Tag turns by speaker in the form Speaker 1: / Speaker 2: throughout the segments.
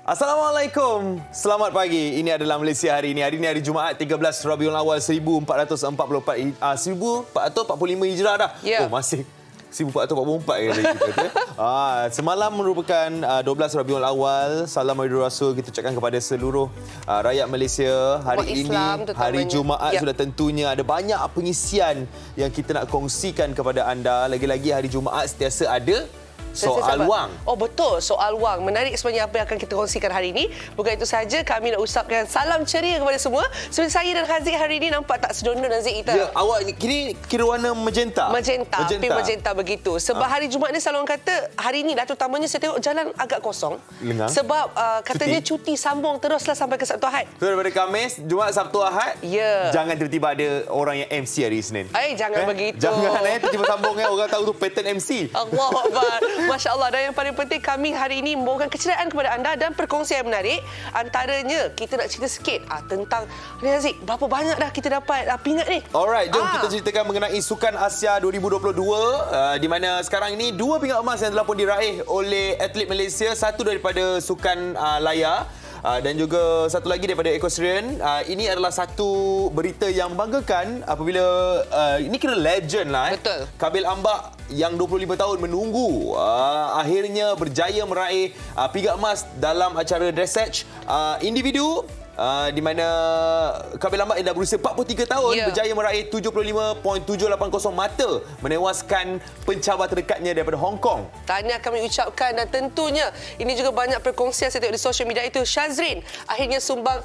Speaker 1: Assalamualaikum. Selamat pagi. Ini adalah Malaysia hari ini. Hari ini hari Jumaat 13 Rabiul Awal 1445 Hijrah dah.
Speaker 2: Yeah.
Speaker 1: Oh, masih 1444 kali kita. Semalam merupakan 12 Rabiul Awal. Salam Aidil Rasul kita ucapkan kepada seluruh rakyat Malaysia. Hari ini hari Jumaat sudah tentunya ada banyak pengisian yang kita nak kongsikan kepada anda. Lagi-lagi hari Jumaat sentiasa ada soal wang.
Speaker 2: Oh betul, soal wang. Menarik sebenarnya apa yang akan kita kongsikan hari ini. Bukan itu saja, kami nak ucapkan salam ceria kepada semua. Sebenarnya saya dan Haziq hari ini nampak tak sedono Haziq kita.
Speaker 1: Ya, awak kini kira warna magenta.
Speaker 2: Magenta. Magenta begitu. Sebab hari Jumaat ni selalu orang kata, hari ini dah terutamanya saya tengok jalan agak kosong.
Speaker 1: Lengang.
Speaker 2: Sebab katanya cuti sambung teruslah sampai ke Sabtu Ahad.
Speaker 1: So daripada Khamis, Jumaat, Sabtu, Ahad.
Speaker 2: Ya.
Speaker 1: Jangan tiba-tiba ada orang yang MC hari Isnin.
Speaker 2: Jangan begitu.
Speaker 1: Jangan tiba-tiba sambung orang tahu tu pattern MC.
Speaker 2: Allahu Akbar. Masya Allah. Dan yang paling penting, kami hari ini membawakan keceriaan kepada anda dan perkongsian yang menarik. Antaranya, kita nak cerita sikit tentang ni Haziq, berapa banyak dah kita dapat pingat ni.
Speaker 1: Alright, jom kita ceritakan mengenai Sukan Asia 2022 di mana sekarang ini 2 pingat emas yang telah pun diraih oleh atlet Malaysia. Satu daripada sukan layar dan juga satu lagi daripada equestrian. Ini adalah satu berita yang membanggakan apabila ini kira legend lah.
Speaker 2: Betul.
Speaker 1: Kabil Ambak yang 25 tahun menunggu akhirnya berjaya meraih pingat emas dalam acara dressage individu. Di mana Kabil Ambak yang dah berusia 43 tahun berjaya meraih 75.780 mata, menewaskan pencabar terdekatnya daripada Hong Kong.
Speaker 2: Tahniah kami ucapkan, dan tentunya ini juga banyak perkongsian saya tengok di sosial media itu. Shazrin akhirnya sumbang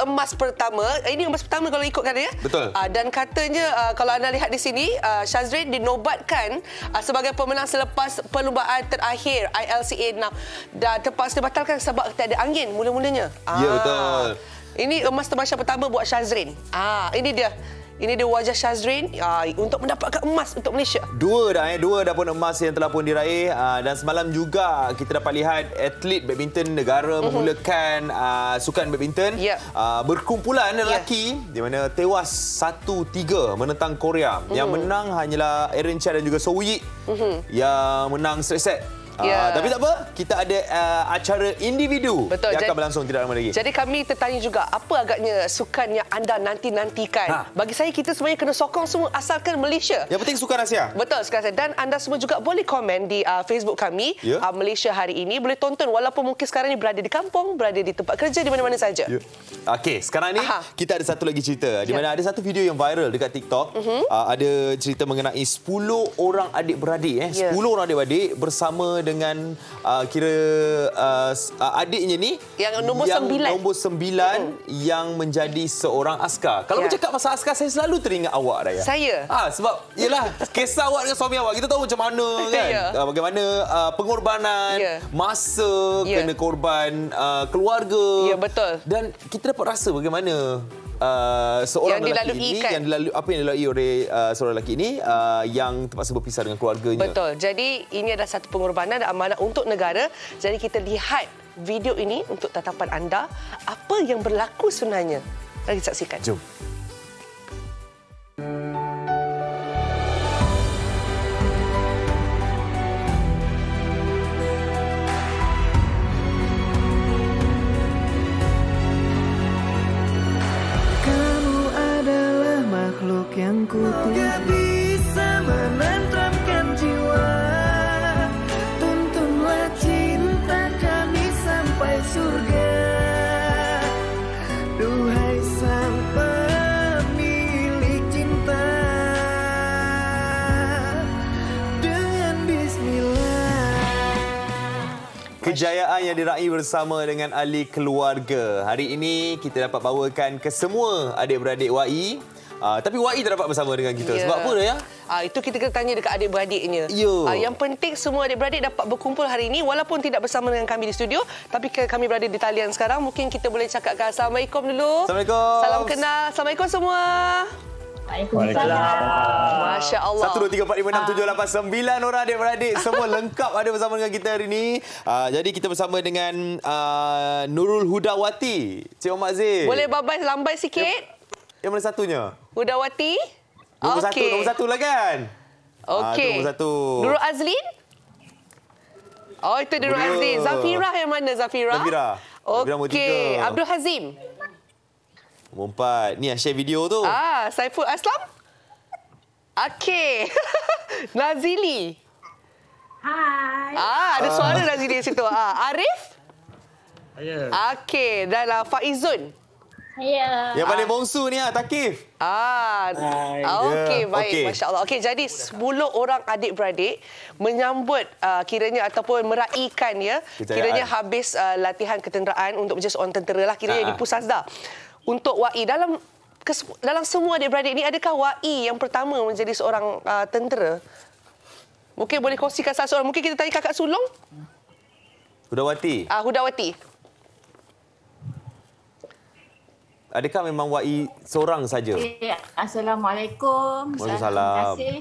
Speaker 2: emas pertama. Ini emas pertama kalau ikutkan ya.
Speaker 1: Betul.
Speaker 2: Dan katanya kalau anda lihat di sini, Shazrin dinobatkan sebagai pemenang selepas perlumbaan terakhir ILCA 6 dan terpaksa dibatalkan sebab tiada angin mula-mulanya.
Speaker 1: Ya, betul.
Speaker 2: Ini emas terbanyak pertama buat Shazrin. Ini dia. Ini dia wajah Shazrin untuk mendapatkan emas untuk Malaysia. Dua
Speaker 1: dah pun emas yang telah pun diraih. Dan semalam juga kita dapat lihat atlet badminton negara memulakan sukan badminton. Berkumpulan lelaki di mana tewas 1-3 menentang Korea. Yang menang hanyalah Aaron Chia dan juga So Woo-Yik yang menang straight set. Tapi tak apa, kita ada acara individu yang akan berlangsung tidak lama lagi.
Speaker 2: Jadi kami tertanya juga, apa agaknya sukan yang anda nanti-nantikan? Bagi saya, kita sebenarnya kena sokong semua asalkan Malaysia.
Speaker 1: Yang penting Sukan Asia.
Speaker 2: Betul, Sukan Asia. Dan anda semua juga boleh komen di Facebook kami, Malaysia hari ini. Boleh tonton walaupun mungkin sekarang ni berada di kampung, berada di tempat kerja, di mana-mana saja.
Speaker 1: Okey, sekarang ni kita ada satu lagi cerita. Di mana ada satu video yang viral dekat TikTok. Ada cerita mengenai 10 orang adik-beradik. 10 orang adik-beradik bersama dengan adiknya ni
Speaker 2: yang nombor 9
Speaker 1: yang menjadi seorang askar. Kalau bercakap pasal askar, saya selalu teringat awak, Raya.
Speaker 2: Saya?
Speaker 1: Sebab yelah, kisah awak dengan suami awak, kita tahu macam mana kan. Bagaimana pengorbanan, masa, kena korban keluarga.
Speaker 2: Ya, betul.
Speaker 1: Dan kita dapat rasa bagaimana seorang lelaki ini yang dilalui oleh seorang lelaki ini yang terpaksa berpisah dengan keluarganya.
Speaker 2: Betul. Jadi ini adalah satu pengorbanan dan amanah untuk negara. Jadi kita lihat video ini untuk tatapan anda, apa yang berlaku sebenarnya. Mari kita saksikan.
Speaker 1: Jom.
Speaker 3: Yang ku gak bisa menenteramkan jiwa. Tuntunlah cinta kami sampai surga. Duhai sang pemilik cinta, dengan bismillah.
Speaker 1: Kejayaan yang diraih bersama dengan ahli keluarga. Hari ini kita dapat bawakan ke semua adik-beradik YE. Tapi YE tak dapat bersama dengan kita. Sebab apa ya?
Speaker 2: Itu kita kena tanya dekat adik-beradiknya. Yang penting semua adik-beradik dapat berkumpul hari ini walaupun tidak bersama dengan kami di studio. Tapi kami berada di talian sekarang. Mungkin kita boleh cakapkan Assalamualaikum dulu.
Speaker 1: Assalamualaikum.
Speaker 2: Salam kenal. Assalamualaikum semua.
Speaker 4: Waalaikumsalam.
Speaker 2: Masya Allah.
Speaker 1: 1, 2, 3, 4, 5, 6, 7, 8, 9 orang adik-beradik. Semua lengkap ada bersama dengan kita hari ini. Jadi kita bersama dengan Nurul Hudawati. Cik Omar Zee.
Speaker 2: Boleh babai lambai sikit?
Speaker 1: Yang mana satunya?
Speaker 2: Hudawati.
Speaker 1: Nombor satu lah kan?
Speaker 2: Okey.
Speaker 1: Nombor 1.
Speaker 2: Nurul Azlin? Oh, itu Nurul Azlin. Zafirah yang mana, Zafirah?
Speaker 1: Zafirah.
Speaker 2: Okey, Abdul Hazim.
Speaker 1: Nombor 4. Ni yang share video tu.
Speaker 2: Saiful Aslam. Okey. Nazili.
Speaker 4: Hai.
Speaker 2: Ada suara Nazili di situ. Arif.
Speaker 5: Ya.
Speaker 2: Okey, dan Faizun.
Speaker 4: Ya.
Speaker 1: Yang paling bongsu ni Takif.
Speaker 2: Okey, baik.
Speaker 1: Okey.
Speaker 2: Masya Allah. Okey, jadi 10 orang adik-beradik menyambut kiranya ataupun meraihkan ya.
Speaker 1: Kejayaan.
Speaker 2: Kiranya habis latihan ketenteraan untuk menjadi seorang tentera lah. Kiranya di Pusazda. Untuk WAI dalam semua adik-beradik ni, adakah WAI yang pertama menjadi seorang tentera? Mungkin boleh kongsikan salah seorang. Mungkin kita tanya kakak sulung.
Speaker 1: Hudawati.
Speaker 2: Hudawati.
Speaker 1: Adakah memang WAI seorang saja?
Speaker 4: Assalamualaikum.
Speaker 1: Waalaikumsalam.
Speaker 4: Terima kasih.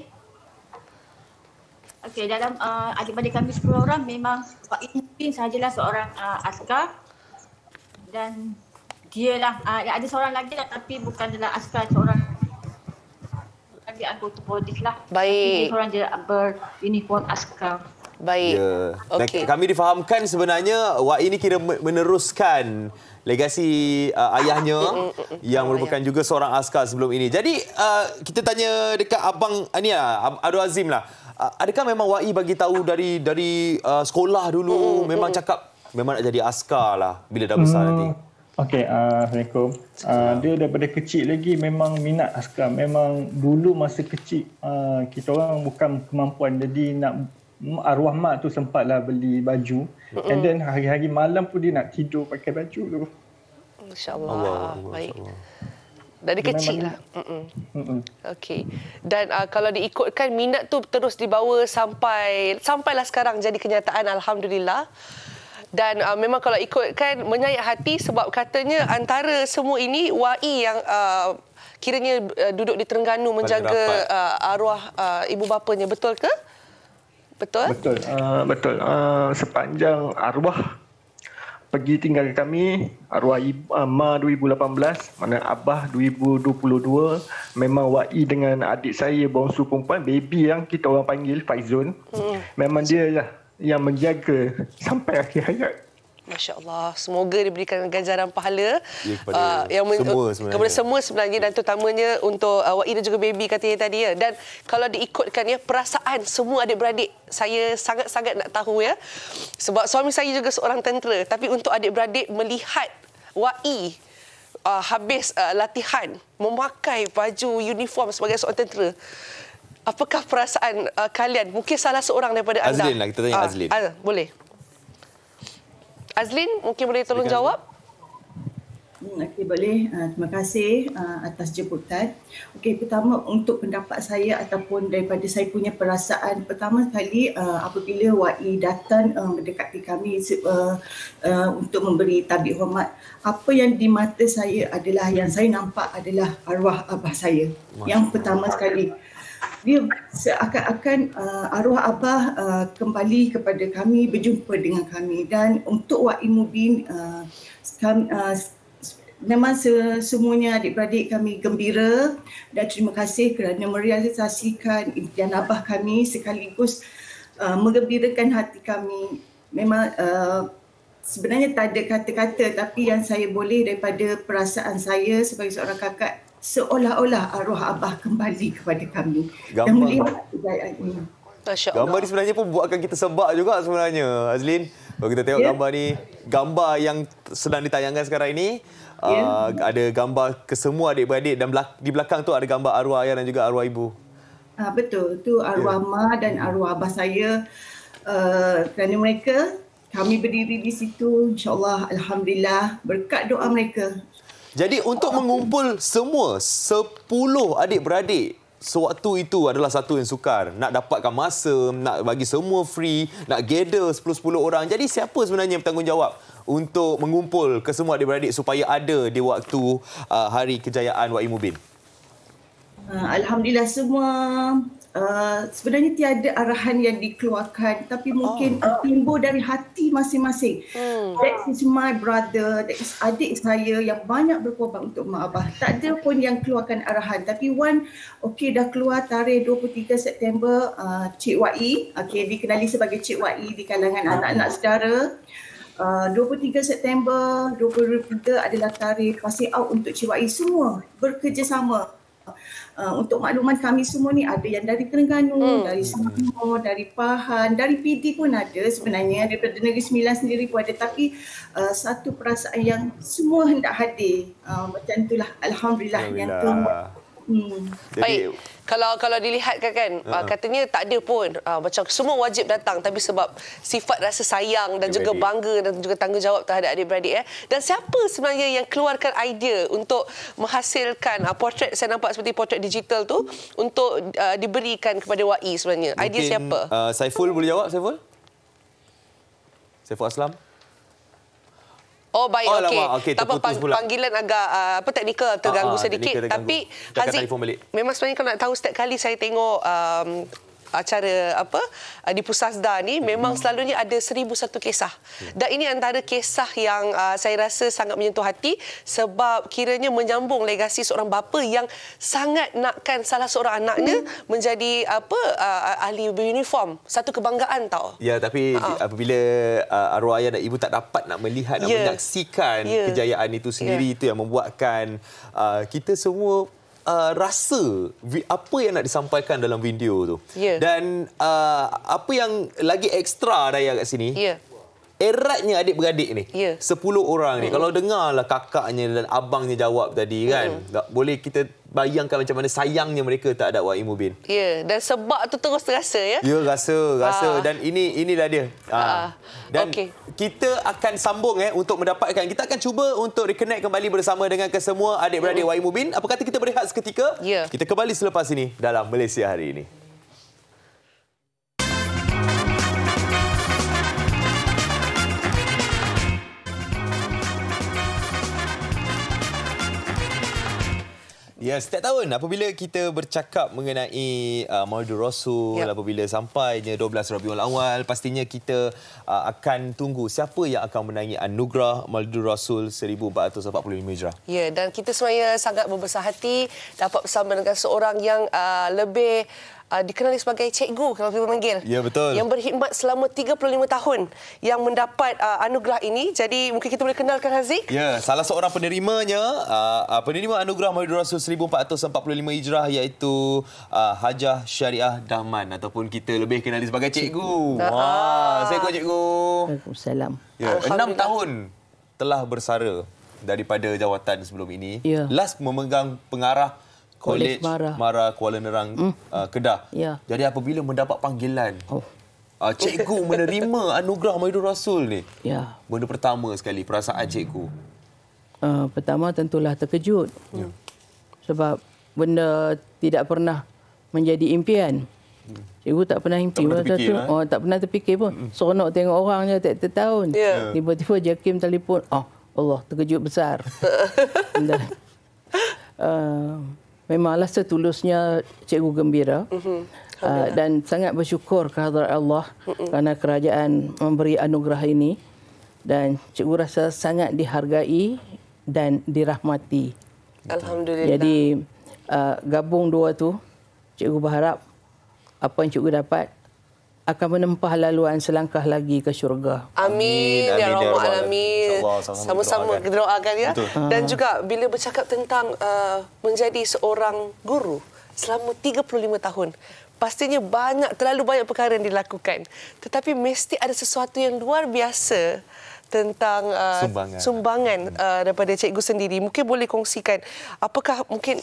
Speaker 4: Okey, dalam adik-adik kami 10 orang memang Pak Ipin sajalah seorang askar. Dan dialah ada seorang lagi lah, tapi bukan dalam askar, seorang lagi anggota polis lah.
Speaker 2: Baik.
Speaker 4: Dia seorang je beruniform askar.
Speaker 2: Baik.
Speaker 1: Ya.
Speaker 2: Okey.
Speaker 1: Dan kami difahamkan sebenarnya WAI ini kira meneruskan legasi ayahnya yang merupakan juga seorang askar sebelum ini. Jadi kita tanya dekat abang Abdul Azim lah. Adakah memang WAI bagi tahu dari sekolah dulu memang cakap memang nak jadi askar lah bila dah besar nanti?
Speaker 5: Okey, Assalamualaikum. Dia daripada kecil lagi memang minat askar. Memang dulu masa kecil kita orang bukan kemampuan, jadi nak arwah mak tu sempatlah beli baju. And then hari-hari malam pun dia nak tidur pakai baju tu.
Speaker 2: Masya-Allah. Baik. Dari kecil lah. Okey. Dan kalau diikutkan minat tu terus dibawa sampailah sekarang jadi kenyataan, alhamdulillah. Dan memang kalau ikutkan menyayat hati sebab katanya antara semua ini WAI yang kiranya duduk di Terengganu menjaga arwah ibu bapanya, betul ke? Betul?
Speaker 5: Betul. Sepanjang arwah pergi tinggal kami, arwah Ma 2018, mana Abah 2022, memang WAI dengan adik saya bongsu perempuan, baby yang kita orang panggil Faizun, memang dia lah yang menjaga sampai akhir hayat.
Speaker 2: Masya Allah. Semoga diberikan ganjaran pahala
Speaker 1: kepada
Speaker 2: semua sebenarnya, dan terutamanya untuk WAI dan juga baby katanya tadi ya. Dan kalau diikutkan ya, perasaan semua adik-beradik, saya sangat-sangat nak tahu ya. Sebab suami saya juga seorang tentera, tapi untuk adik-beradik melihat WAI habis latihan memakai baju uniform sebagai seorang tentera, apakah perasaan kalian? Mungkin salah seorang daripada anda.
Speaker 1: Azlin lah, kita tanya Azlin.
Speaker 2: Boleh. Azlin, mungkin boleh tolong jawab?
Speaker 6: Okey, boleh. Terima kasih atas jemputan. Okey, pertama untuk pendapat saya ataupun daripada saya punya perasaan, pertama sekali apabila WAI datang mendekati kami untuk memberi tabik hormat, apa yang di mata saya adalah, yang saya nampak adalah arwah abah saya. Yang pertama sekali, dia seakan-akan arwah abah kembali kepada kami, berjumpa dengan kami. Dan untuk WAI Mubin, memang semuanya adik-beradik kami gembira dan terima kasih kerana merealisasikan impian abah kami sekaligus menggembirakan hati kami. Memang sebenarnya tak ada kata-kata, tapi yang saya boleh daripada perasaan saya sebagai seorang kakak, seolah-olah arwah abah kembali kepada kami dan melihat kejayaan ini.
Speaker 1: Gambar ni sebenarnya pun buatkan kita sebab juga sebenarnya, Azlin. Kalau kita tengok gambar ni, gambar yang sedang ditayangkan sekarang ini, ada gambar kesemua adik-beradik dan di belakang tu ada gambar arwah ayah dan juga arwah ibu.
Speaker 6: Betul, tu arwah Ma dan arwah abah saya. Kerana mereka, kami berdiri di situ, insya-Allah, alhamdulillah, berkat doa mereka.
Speaker 1: Jadi untuk mengumpul semua 10 adik-beradik sewaktu itu adalah satu yang sukar. Nak dapatkan masa, nak bagi semua free, nak gather 10-10 orang. Jadi siapa sebenarnya yang bertanggungjawab untuk mengumpul ke semua adik-beradik supaya ada di waktu hari kejayaan WAI Mubin?
Speaker 6: Alhamdulillah semua sebenarnya tiada arahan yang dikeluarkan, tapi mungkin timbul dari hati masing-masing. That is my brother, that is adik saya yang banyak berkorban untuk mak abah. Tak ada pun yang keluarkan arahan, tapi dah keluar tarikh 23 September, Cik WAI, dikenali sebagai Cik WAI di kalangan anak-anak saudara. 23 September 2023 adalah tarikh passing out untuk Cik Wai. Semua bekerjasama. Untuk makluman kami semua ni ada yang dari Terengganu, dari Selangor, dari Pahang, dari PD pun ada sebenarnya, daripada Negeri Sembilan sendiri pun ada, tapi satu perasaan yang semua hendak hadir. Macam itulah, Alhamdulillah yang tu.
Speaker 2: Baik, kalau dilihatkan kan, katanya tak ada pun macam semua wajib datang, tapi sebab sifat rasa sayang dan juga bangga dan juga tanggungjawab terhadap adik-beradik. Dan siapa sebenarnya yang keluarkan idea untuk menghasilkan portret, saya nampak seperti portret digital tu, untuk diberikan kepada WAI sebenarnya? Idea siapa?
Speaker 1: Saiful boleh jawab, Saiful? Saiful Aslam?
Speaker 2: Oh baik, okey.
Speaker 1: Tak apa,
Speaker 2: panggilan agak teknikal terganggu sedikit. Tapi Haziq, memang sebenarnya kalau nak tahu, setiap kali saya tengok acara di Pusasda ni, memang selalunya ada 1001 kisah. Dan ini antara kisah yang saya rasa sangat menyentuh hati, sebab kiranya menyambung legasi seorang bapa yang sangat nakkan salah seorang anaknya menjadi ahli beruniform. Satu kebanggaan tau.
Speaker 1: Ya, tapi apabila arwah ayah dan ibu tak dapat nak melihat dan menyaksikan kejayaan itu sendiri, itu yang membuatkan kita semua rasa apa yang nak disampaikan dalam video tu. Dan apa yang lagi ekstra Daya kat sini, eratnya adik-beradik ni, 10 orang ni. Kalau dengarlah kakaknya dan abangnya jawab tadi kan, boleh kita bayangkan macam mana sayangnya mereka tak ada WAI Mubin.
Speaker 2: Dan sebab tu terus terasa ya.
Speaker 1: Ya, rasa. Dan inilah dia. Dan kita akan sambung untuk mendapatkan, kita akan cuba untuk reconnect kembali bersama dengan kesemua adik-beradik WAI Mubin. Apa kata kita berehat seketika? Kita kembali selepas ini dalam Malaysia Hari Ini. Ya, setiap tahun apabila kita bercakap mengenai Maulidur Rasul, apabila sampainya 12 Rabiul Awal, pastinya kita akan tunggu siapa yang akan menangi anugerah Maulidur Rasul 1445 Hijrah. Ya, dan kita sebenarnya sangat berbesar hati dapat bersama dengan seorang yang lebih dikenali sebagai cikgu kalau kita panggil. Ya, betul. Yang berkhidmat selama 35 tahun yang mendapat anugerah ini. Jadi mungkin kita boleh kenalkan Haziq. Ya, salah seorang penerimanya, penerima anugerah Maulidur Rasul 1445 Hijrah, iaitu Hajah Syariah Dahman, ataupun kita lebih kenali sebagai cikgu. Assalamualaikum cikgu. Waalaikumsalam. Ya, 6 tahun telah bersara daripada jawatan sebelum ini. Last memegang pengarah Kolej Mara Kuala Nerang, Kedah. Jadi apabila mendapat panggilan, cikgu menerima anugerah Maulidur Rasul ni, benda pertama sekali, perasaan cikgu?
Speaker 7: Pertama tentulah terkejut. Sebab benda tidak pernah menjadi impian. Cikgu tak pernah impi. Tak pernah terfikir pun. Seronok tengok orang je tiap-tiap tahun. Tiba-tiba JAKIM telefon. Allah, terkejut besar. Memanglah setulusnya cikgu gembira dan sangat bersyukur kehadrat Allah kerana kerajaan memberi anugerah ini, dan cikgu rasa sangat dihargai dan dirahmati. Alhamdulillah. Jadi gabung dua tu, cikgu berharap apa yang cikgu dapat akan menempuh laluan selangkah lagi ke syurga. Amin. Ya Rabbal Alamin. Sama-sama kita doakan ya. Dan juga bila bercakap tentang menjadi seorang guru selama 35 tahun, pastinya terlalu banyak perkara yang dilakukan. Tetapi mesti ada sesuatu yang luar biasa tentang sumbangan daripada cikgu sendiri. Mungkin boleh kongsikan apakah mungkin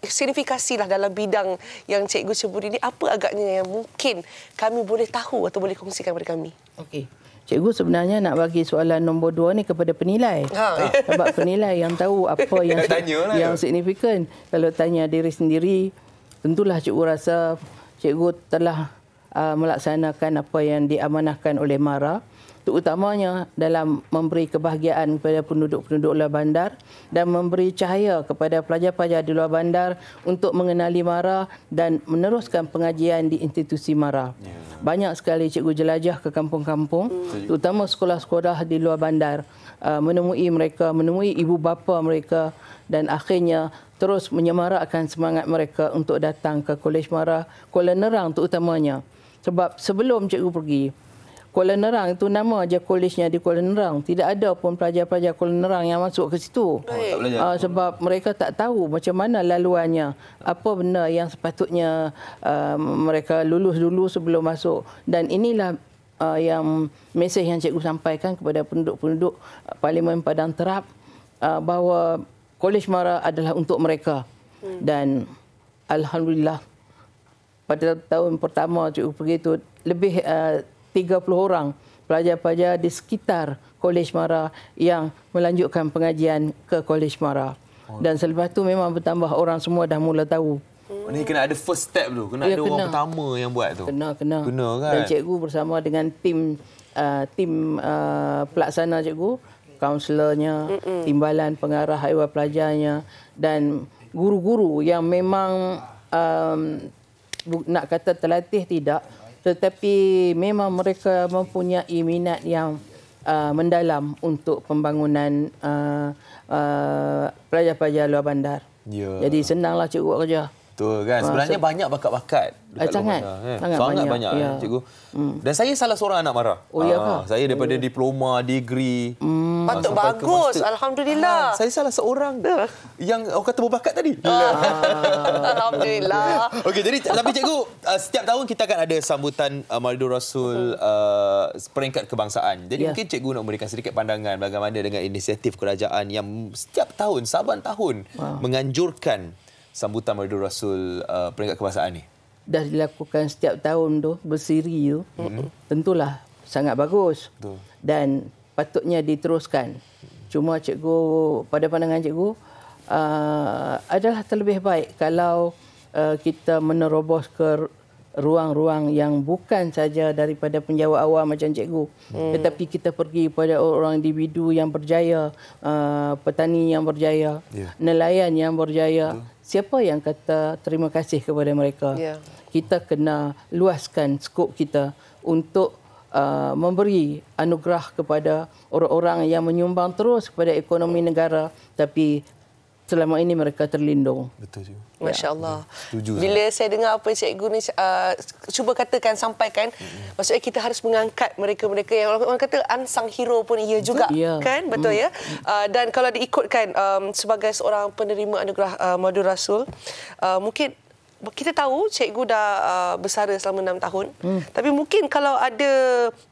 Speaker 7: signifikasilah dalam bidang yang cikgu sebut ini, apa agaknya yang mungkin kami boleh tahu atau boleh kongsikan kepada kami? Okey. Cikgu sebenarnya nak bagi soalan nombor 2 ni kepada penilai. Sebab penilai yang tahu apa yang signifikan. Kalau tanya diri sendiri, tentulah cikgu rasa cikgu telah melaksanakan apa yang diamanahkan oleh MARA, terutamanya dalam memberi kebahagiaan kepada penduduk-penduduk luar bandar dan memberi cahaya kepada pelajar-pelajar di luar bandar untuk mengenali MARA dan meneruskan pengajian di institusi MARA. Banyak sekali cikgu jelajah ke kampung-kampung, terutama sekolah-sekolah di luar bandar, menemui ibu bapa mereka, dan akhirnya terus menyemarakkan semangat mereka untuk datang ke Kolej MARA Kuala Nerang terutamanya. Sebab sebelum cikgu pergi, Kuala Nerang itu nama aja kolejnya di Kuala Nerang. Tidak ada pun pelajar-pelajar Kuala Nerang yang masuk ke situ. Sebab mereka tak tahu macam mana laluannya. Apa benda yang sepatutnya mereka lulus dulu sebelum masuk. Dan inilah yang mesej yang cikgu sampaikan kepada penduduk-penduduk Parlimen Padang Terap bahawa Kolej Mara adalah untuk mereka. Dan alhamdulillah pada tahun pertama cikgu pergi itu lebih 30 orang pelajar-pelajar di sekitar Kolej Mara yang melanjutkan pengajian ke Kolej Mara. Dan selepas tu memang bertambah, orang semua dah mula tahu.
Speaker 1: Ni kena ada first step tu, kena ada orang pertama yang buat tu.
Speaker 7: Kena
Speaker 1: kan.
Speaker 7: Dan cikgu bersama dengan tim pelaksana cikgu, kaunselornya, timbalan pengarah haiwan pelajarnya dan guru-guru yang memang nak kata terlatih tidak, tetapi memang mereka mempunyai minat yang mendalam untuk pembangunan pelajar-pelajar luar bandar. Jadi senanglah cikgu buat kerja.
Speaker 1: Betul kan. Sebenarnya banyak bakat-bakat dekat
Speaker 7: sangat,
Speaker 1: luar bandar.
Speaker 7: sangat
Speaker 1: banyak
Speaker 7: ya.
Speaker 1: Cikgu. Dan saya salah seorang anak Mara.
Speaker 7: Oh ya kah?
Speaker 1: Saya daripada diploma, degree.
Speaker 2: Patut bagus. Alhamdulillah.
Speaker 1: Saya salah seorang yang orang kata berbakat tadi.
Speaker 2: Alhamdulillah.
Speaker 1: Okey, jadi tapi cikgu, setiap tahun kita akan ada sambutan Maulidur Rasul peringkat kebangsaan. Jadi mungkin cikgu nak memberikan sedikit pandangan bagaimana dengan inisiatif kerajaan yang setiap tahun, saban tahun menganjurkan sambutan Maulidur Rasul peringkat kebangsaan ni.
Speaker 7: Dah dilakukan setiap tahun tu, bersiri tu, tentulah sangat bagus.
Speaker 1: Betul.
Speaker 7: Dan patutnya diteruskan. Cuma cikgu, pada pandangan cikgu, adalah terlebih baik kalau kita menerobos ke ruang-ruang yang bukan saja daripada penjawat awam macam cikgu, tetapi kita pergi pada orang individu yang berjaya, petani yang berjaya, nelayan yang berjaya. Siapa yang kata terima kasih kepada mereka? Kita kena luaskan skop kita untuk memberi anugerah kepada orang-orang yang menyumbang terus kepada ekonomi negara, tapi selama ini mereka terlindung.
Speaker 1: Betul juga.
Speaker 2: Masya Allah.
Speaker 1: Setuju.
Speaker 2: Bila saya dengar apa cikgu ni cuba katakan, sampaikan, maksudnya kita harus mengangkat mereka-mereka yang orang kata unsung hero pun ia juga, kan? Betul ya? Dan kalau diikutkan sebagai seorang penerima anugerah Maulidur Rasul, mungkin kita tahu cikgu dah bersara selama 6 tahun. Tapi mungkin kalau ada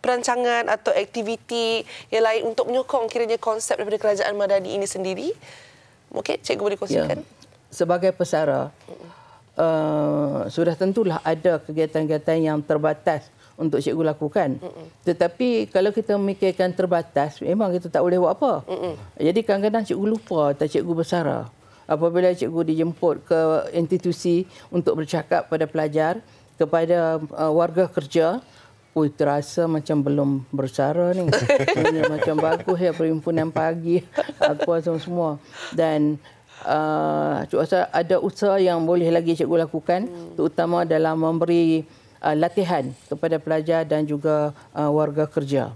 Speaker 2: perancangan atau aktiviti yang lain untuk menyokong kiranya konsep daripada Kerajaan Madani ini sendiri, mungkin cikgu boleh kongsikan.
Speaker 7: Sebagai pesara, sudah tentulah ada kegiatan-kegiatan yang terbatas untuk cikgu lakukan. Tetapi kalau kita memikirkan terbatas, memang kita tak boleh buat apa. Jadi kadang-kadang cikgu lupa tak cikgu bersara. Apabila cikgu dijemput ke institusi untuk bercakap pada pelajar, kepada warga kerja, terasa macam belum bersara ni. Macam bagus ya perhimpunan pagi, apa semua. Dan cikgu rasa ada usaha yang boleh lagi cikgu lakukan, terutama dalam memberi latihan kepada pelajar dan juga warga kerja.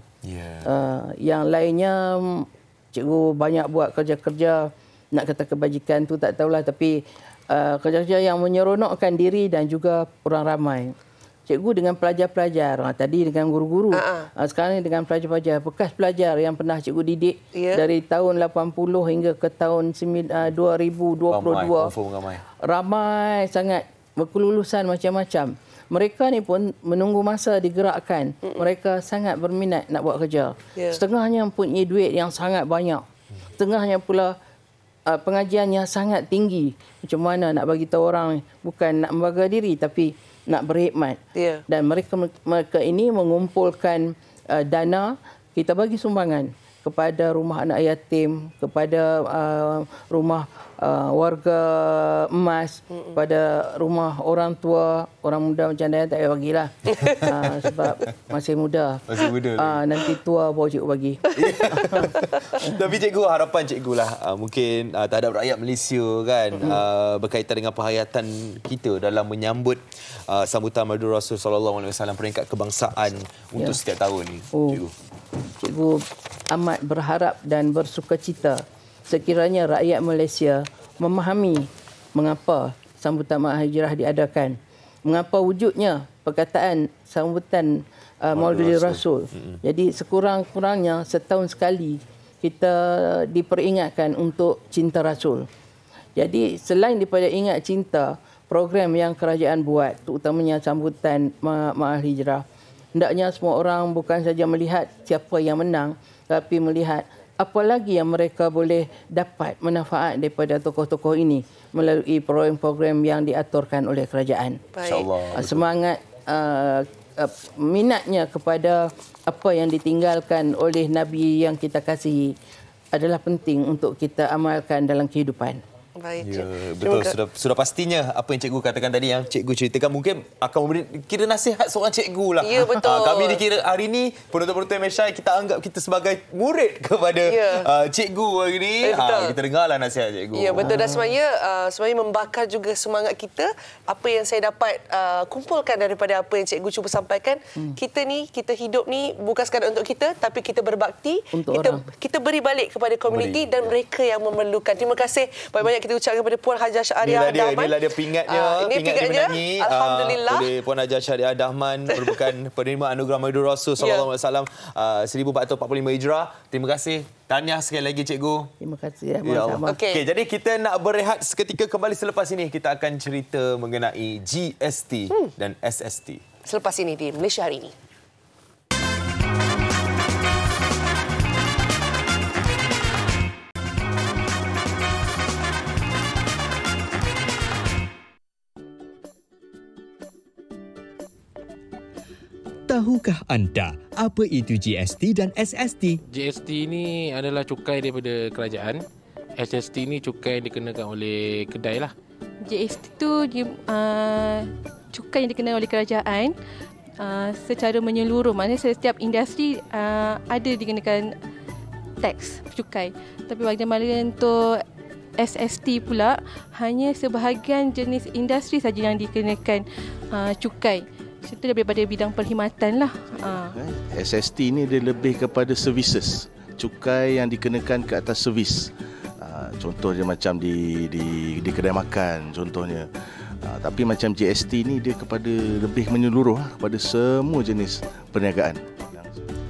Speaker 7: Yang lainnya, cikgu banyak buat kerja-kerja, nak kata kebajikan tu tak tahulah, tapi kerja-kerja yang menyeronokkan diri dan juga orang ramai. Cikgu dengan pelajar-pelajar, tadi dengan guru-guru, sekarang ni dengan pelajar-pelajar, bekas pelajar yang pernah cikgu didik dari tahun 80 hingga ke tahun 2022. Ramai sangat, berkelulusan macam-macam. Mereka ni pun menunggu masa digerakkan. Mereka sangat berminat nak buat kerja. Setengahnya mempunyai duit yang sangat banyak. Setengahnya pula pengajiannya sangat tinggi. Macam mana nak bagi tahu orang bukan nak membangga diri tapi nak berkhidmat. Dan mereka ini mengumpulkan dana, kita bagi sumbangan kepada rumah anak yatim, kepada rumah warga emas, pada rumah orang tua, orang muda macam saya tak payah bagilah. Sebab masih muda. Nanti tua baru cikgu bagi.
Speaker 1: Tapi cikgu, harapan cikgu lah mungkin terhadap rakyat Malaysia kan, berkaitan dengan penghayatan kita dalam menyambut sambutan Maulidur Rasul SAW peringkat kebangsaan untuk setiap tahun ni. Cikgu.
Speaker 7: Cikgu amat berharap dan bersukacita sekiranya rakyat Malaysia memahami mengapa sambutan Maah Hijrah diadakan, mengapa wujudnya perkataan sambutan Maulidin Rasul. Jadi sekurang-kurangnya setahun sekali kita diperingatkan untuk cinta Rasul. Jadi selain daripada ingat cinta, program yang kerajaan buat, terutamanya sambutan Ma'al Hijrah, hendaknya semua orang bukan saja melihat siapa yang menang, tapi melihat apa lagi yang mereka boleh dapat manfaat daripada tokoh-tokoh ini melalui program-program yang diaturkan oleh kerajaan.
Speaker 2: InsyaAllah.
Speaker 7: Semangat minatnya kepada apa yang ditinggalkan oleh Nabi yang kita kasihi adalah penting untuk kita amalkan dalam kehidupan.
Speaker 2: Baik.
Speaker 1: Ya, betul. Sudah pastinya apa yang cikgu katakan tadi, yang cikgu ceritakan mungkin akan memberi kira nasihat seorang cikgu lah.
Speaker 2: Ya, betul.
Speaker 1: Kami dikira hari ini penonton-penonton MSI, kita anggap kita sebagai murid kepada cikgu hari ini. Kita dengarlah nasihat cikgu.
Speaker 2: Ya, betul. Dan sebenarnya membakar juga semangat kita. Apa yang saya dapat kumpulkan daripada apa yang cikgu cuba sampaikan, kita hidup ni bukan sekadar untuk kita, tapi kita berbakti, kita beri balik kepada komuniti dan mereka yang memerlukan. Terima kasih banyak-banyak kita ucapkan kepada Puan Hajah Syahriah Dahman.
Speaker 1: Inilah dia pingatnya.
Speaker 2: Pingat dimenangi. Alhamdulillah.
Speaker 1: Oleh Puan Hajah Syahriah Dahman merupakan penerima anugerah Maulidin Rasul sallallahu alaihi wasallam 1445 Hijrah. Terima kasih. Tahniah sekali lagi cikgu.
Speaker 7: Terima kasih. Sama-sama.
Speaker 1: Okey, jadi kita nak berehat seketika, kembali selepas ini kita akan cerita mengenai GST dan SST.
Speaker 2: Selepas ini di Malaysia Hari Ini.
Speaker 8: Tahukah anda apa itu GST dan SST?
Speaker 9: GST ini adalah cukai daripada kerajaan. SST ini cukai yang dikenakan oleh kedai lah.
Speaker 10: GST itu cukai yang dikenakan oleh kerajaan secara menyeluruh. Maksudnya setiap industri ada dikenakan teks cukai. Tapi bagaimana untuk SST pula, hanya sebahagian jenis industri saja yang dikenakan cukai. Itu daripada bidang perkhidmatan lah.
Speaker 11: SST ini dia lebih kepada services. Cukai yang dikenakan ke atas servis. Contohnya macam di kedai makan contohnya. Tapi macam GST ni dia kepada lebih menyeluruh kepada semua jenis perniagaan.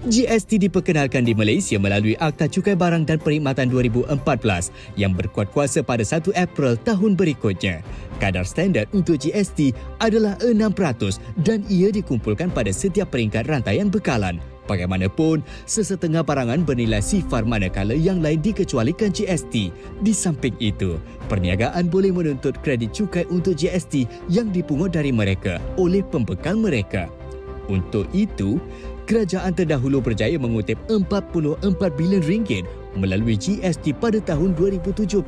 Speaker 8: GST diperkenalkan di Malaysia melalui Akta Cukai Barang dan Perkhidmatan 2014 yang berkuat kuasa pada 1 April tahun berikutnya. Kadar standard untuk GST adalah 6% dan ia dikumpulkan pada setiap peringkat rantaian bekalan. Bagaimanapun, sesetengah barangan bernilai sifar manakala yang lain dikecualikan GST. Di samping itu, perniagaan boleh menuntut kredit cukai untuk GST yang dipungut dari mereka oleh pembekal mereka. Untuk itu, kerajaan terdahulu berjaya mengutip RM44 bilion melalui GST pada tahun 2017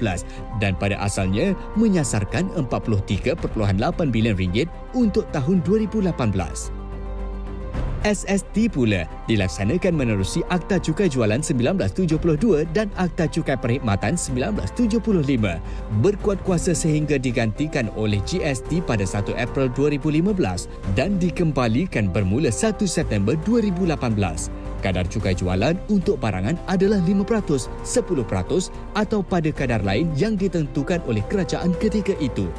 Speaker 8: dan pada asalnya menyasarkan RM43.8 bilion untuk tahun 2018. SST pula dilaksanakan menerusi Akta Cukai Jualan 1972 dan Akta Cukai Perkhidmatan 1975. Berkuat kuasa sehingga digantikan oleh GST pada 1 April 2015 dan dikembalikan bermula 1 September 2018. Kadar cukai jualan untuk barangan adalah 5%, 10% atau pada kadar lain yang ditentukan oleh kerajaan ketika itu.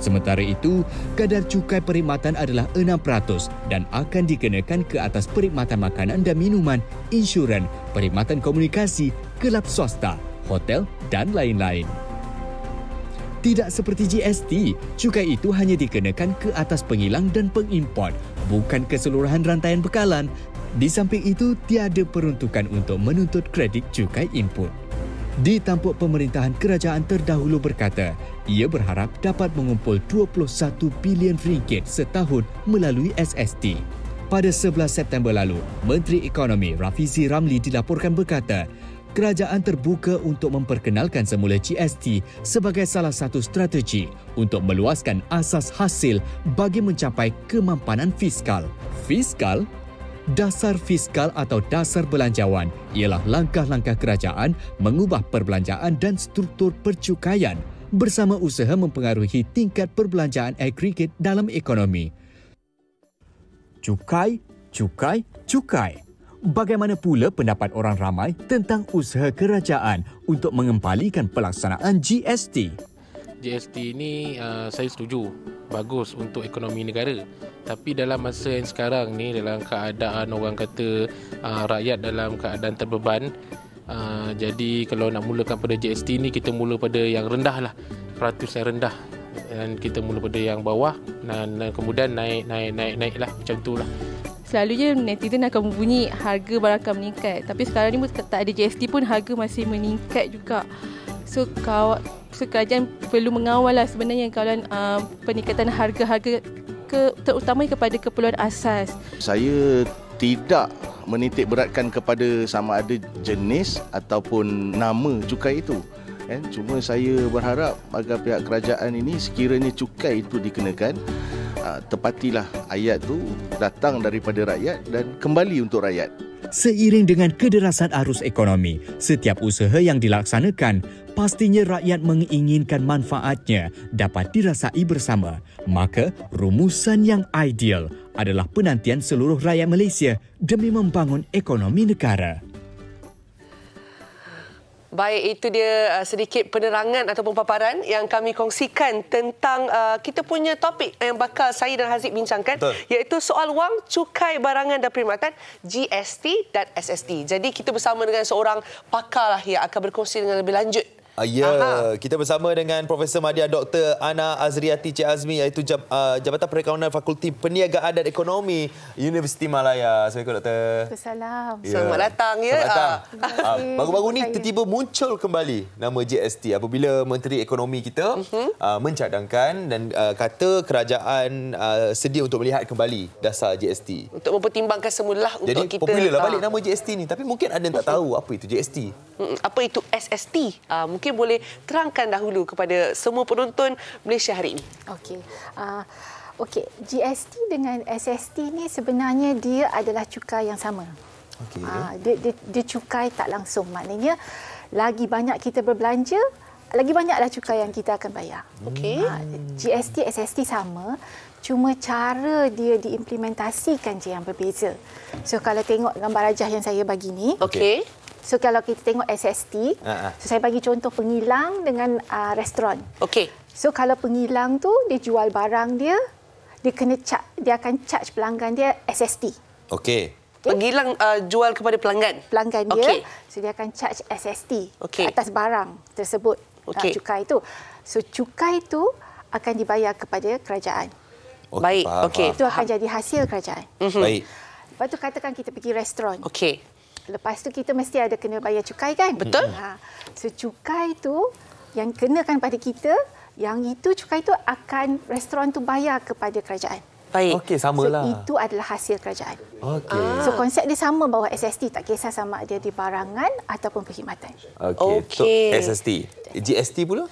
Speaker 8: Sementara itu, kadar cukai perkhidmatan adalah 6% dan akan dikenakan ke atas perkhidmatan makanan dan minuman, insurans, perkhidmatan komunikasi, kelab swasta, hotel dan lain-lain. Tidak seperti GST, cukai itu hanya dikenakan ke atas pengilang dan pengimport, bukan keseluruhan rantaian bekalan. Di samping itu, tiada peruntukan untuk menuntut kredit cukai input. Di tampuk pemerintahan kerajaan terdahulu berkata, ia berharap dapat mengumpul RM21 bilion setahun melalui SST. Pada 11 September lalu, Menteri Ekonomi Rafizi Ramli dilaporkan berkata, kerajaan terbuka untuk memperkenalkan semula GST sebagai salah satu strategi untuk meluaskan asas hasil bagi mencapai kemampanan fiskal. Fiskal? Dasar fiskal atau dasar belanjawan ialah langkah-langkah kerajaan mengubah perbelanjaan dan struktur percukaian bersama usaha mempengaruhi tingkat perbelanjaan agregat dalam ekonomi. Cukai, cukai, cukai. Bagaimana pula pendapat orang ramai tentang usaha kerajaan untuk mengembalikan pelaksanaan GST?
Speaker 9: GST ni saya setuju, bagus untuk ekonomi negara. Tapi dalam masa yang sekarang ni, dalam keadaan orang kata rakyat dalam keadaan terbeban, jadi kalau nak mulakan pada GST ni, kita mula pada yang rendah lah, peratus yang rendah, dan kita mula pada yang bawah, dan kemudian naik lah, macam tu lah.
Speaker 10: Selalunya netizen akan berbunyi harga barang akan meningkat, tapi sekarang ni tak ada GST pun harga masih meningkat juga. So kerajaan perlu mengawal lah sebenarnya kawalan peningkatan harga-harga terutama kepada keperluan asas.
Speaker 11: Saya tidak menitik beratkan kepada sama ada jenis ataupun nama cukai itu. Cuma saya berharap agar pihak kerajaan ini, sekiranya cukai itu dikenakan, tepatilah ayat tu datang daripada rakyat dan kembali untuk rakyat.
Speaker 8: Seiring dengan kederasan arus ekonomi, setiap usaha yang dilaksanakan, pastinya rakyat menginginkan manfaatnya dapat dirasai bersama. Maka, rumusan yang ideal adalah penantian seluruh rakyat Malaysia demi membangun ekonomi negara.
Speaker 2: Baik, itu dia sedikit penerangan ataupun paparan yang kami kongsikan tentang kita punya topik yang bakal saya dan Haziq bincangkan. Betul. Iaitu soal wang, cukai barangan dan perkhidmatan, GST dan SST. Jadi kita bersama dengan seorang pakar lah yang akan berkongsi dengan lebih lanjut.
Speaker 1: Kita bersama dengan Profesor Madya Dr. Ana Azriati Cik Azmi, iaitu Jabatan Perakaunan Fakulti Perniagaan dan Ekonomi Universiti Malaya. Assalamualaikum Doktor.
Speaker 12: Assalamualaikum.
Speaker 2: Selamat datang ya.
Speaker 1: Baru-baru ni tiba-tiba muncul kembali nama GST apabila Menteri Ekonomi kita mencadangkan dan kata kerajaan sedia untuk melihat kembali dasar GST.
Speaker 2: Untuk mempertimbangkan semula untuk
Speaker 1: jadi,
Speaker 2: kita.
Speaker 1: Jadi popular lah balik nama GST ni, tapi mungkin ada yang tak tahu apa itu GST.
Speaker 2: Apa itu SST? Mungkin boleh terangkan dahulu kepada semua penonton Malaysia hari ini.
Speaker 12: Okey, GST dengan SST ni sebenarnya dia adalah cukai yang sama. Dia cukai tak langsung. Maknanya lagi banyak kita berbelanja, lagi banyaklah cukai yang kita akan bayar. GST, SST sama. Cuma cara dia diimplementasikan je yang berbeza. So kalau tengok gambar rajah yang saya bagi ni. So kalau kita tengok SST, so saya bagi contoh pengilang dengan restoran. So kalau pengilang tu dia jual barang dia kena dia akan charge pelanggan dia SST.
Speaker 2: Pengilang jual kepada pelanggan.
Speaker 12: Pelanggan dia, so dia akan charge SST atas barang tersebut, cukai itu. So cukai itu akan dibayar kepada kerajaan.
Speaker 2: Baik,
Speaker 12: itu akan jadi hasil kerajaan.
Speaker 1: Baik.
Speaker 12: Lepas tu katakan kita pergi restoran. Lepas tu kita mesti ada kena bayar cukai kan?
Speaker 2: Betul.
Speaker 12: So cukai tu yang kenakan pada kita, yang itu cukai tu akan restoran tu bayar kepada kerajaan.
Speaker 2: Baik.
Speaker 1: Samalah.
Speaker 12: So itu adalah hasil kerajaan. So konsep dia sama bawah SST, tak kisah sama ada di barangan ataupun perkhidmatan.
Speaker 1: So, SST. GST pula?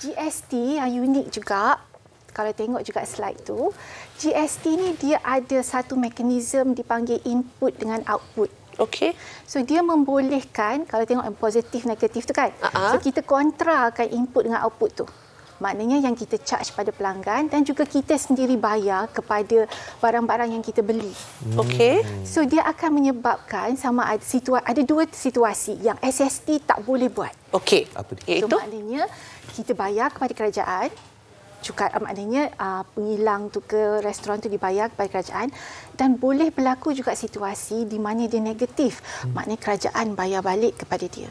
Speaker 12: GST yang unik juga, kalau tengok juga slide tu, GST ni dia ada satu mekanisme dipanggil input dengan output. So dia membolehkan, kalau tengok yang positif negatif tu kan, so kita kontrakan input dengan output tu. Maknanya yang kita charge pada pelanggan dan juga kita sendiri bayar kepada barang-barang yang kita beli. So dia akan menyebabkan sama ada dua situasi yang SST tak boleh buat.
Speaker 1: Apa dia?
Speaker 12: So maknanya kita bayar kepada kerajaan, cukai, maknanya pengilang tu ke restoran tu dibayar kepada kerajaan, dan boleh berlaku juga situasi di mana dia negatif. Maknanya kerajaan bayar balik kepada dia.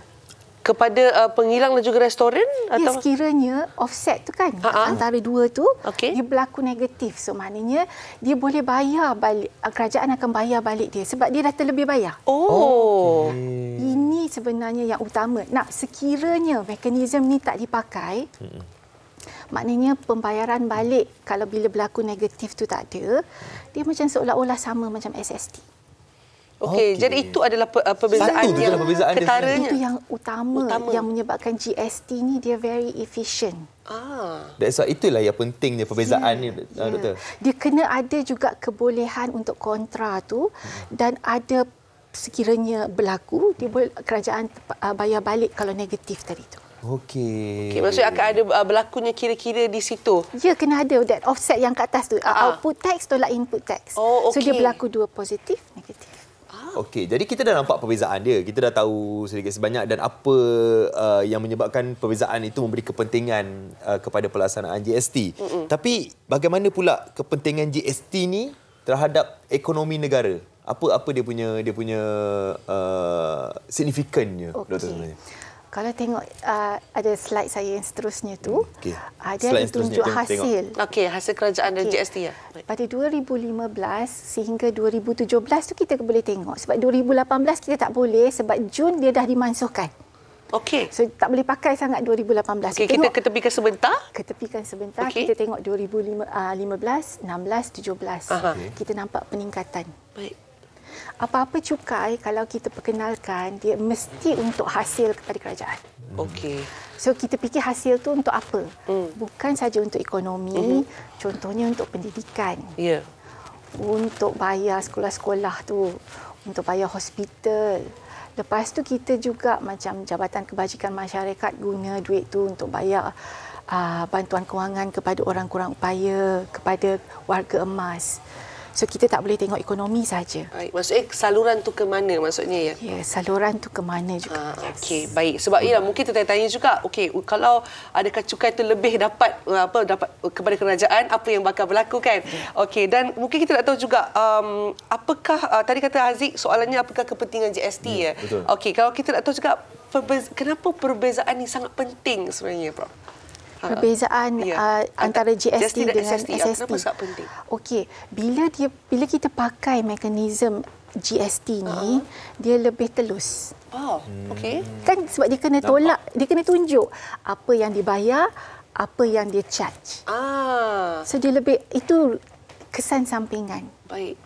Speaker 2: Kepada pengilang dan juga restoran?
Speaker 12: Ya, sekiranya offset tu kan, antara dua tu, dia berlaku negatif. So maknanya dia boleh bayar balik, kerajaan akan bayar balik dia sebab dia dah terlebih bayar. Ini sebenarnya yang utama. Sekiranya mekanisme ni tak dipakai, maknanya pembayaran balik kalau bila berlaku negatif tu tak ada, dia macam seolah-olah sama macam SST.
Speaker 2: Jadi itu adalah perbezaan yang ketaranya.
Speaker 12: Itu yang utama yang menyebabkan GST ni dia very efficient.
Speaker 1: That's why itulah yang pentingnya perbezaan ni, Doktor.
Speaker 12: Dia kena ada juga kebolehan untuk kontra tu, dan ada sekiranya berlaku, kerajaan bayar balik kalau negatif tadi tu.
Speaker 2: Maksudnya akan ada berlakunya kira-kira di situ.
Speaker 12: Ya, kena ada that offset yang kat atas tu. Output tax tolak input tax. So dia berlaku dua positif, negatif.
Speaker 1: Okey, jadi kita dah nampak perbezaan dia. Kita dah tahu sedikit sebanyak dan apa yang menyebabkan perbezaan itu memberi kepentingan kepada pelaksanaan GST. Tapi bagaimana pula kepentingan GST ni terhadap ekonomi negara? Apa dia punya signifikannya, Doktor sebenarnya?
Speaker 12: Kalau tengok ada slide saya yang seterusnya tu, dia tunjuk hasil.
Speaker 2: Okey, hasil kerajaan dan GST ya.
Speaker 12: Pada 2015 sehingga 2017 tu kita boleh tengok. Sebab 2018 kita tak boleh sebab Jun dia dah dimansuhkan.
Speaker 2: Okey.
Speaker 12: So tak boleh pakai sangat 2018.
Speaker 2: Okey, kita ketepikan sebentar.
Speaker 12: Ketepikan sebentar. Kita tengok 2015, 16, 17. Kita nampak peningkatan.
Speaker 2: Baik.
Speaker 12: Apa-apa cukai kalau kita perkenalkan dia mesti untuk hasil kepada kerajaan.
Speaker 2: Okey.
Speaker 12: So kita fikir hasil tu untuk apa? Bukan saja untuk ekonomi, contohnya untuk pendidikan.
Speaker 2: Ya.
Speaker 12: Untuk bayar sekolah-sekolah tu, untuk bayar hospital. Lepas tu kita juga macam Jabatan Kebajikan Masyarakat guna duit tu untuk bayar bantuan kewangan kepada orang kurang upaya, kepada warga emas. So kita tak boleh tengok ekonomi saja.
Speaker 2: Baik, maksudnya saluran tu ke mana maksudnya ya?
Speaker 12: Ya, saluran tu ke mana juga.
Speaker 2: Okey, baik. Sebab ialah mungkin tertanya juga, okey, kalau adakah cukai tu lebih dapat kepada kerajaan, apa yang bakal berlaku kan? Okey, dan mungkin kita nak tahu juga apakah tadi kata Haziq soalannya apakah kepentingan GST ya?
Speaker 1: Betul.
Speaker 2: Okey, kalau kita nak tahu juga kenapa perbezaan ni sangat penting sebenarnya, Prof?
Speaker 12: Perbezaan antara GST dengan SST.
Speaker 2: Kenapa sangat penting?
Speaker 12: Okey, bila kita pakai mekanisme GST ni, dia lebih telus.
Speaker 2: Oh, okey.
Speaker 12: Kan sebab dia kena tolak, dia kena tunjuk apa yang dibayar, apa yang dia charge. So dia lebih, itu kesan sampingan.
Speaker 2: Baik.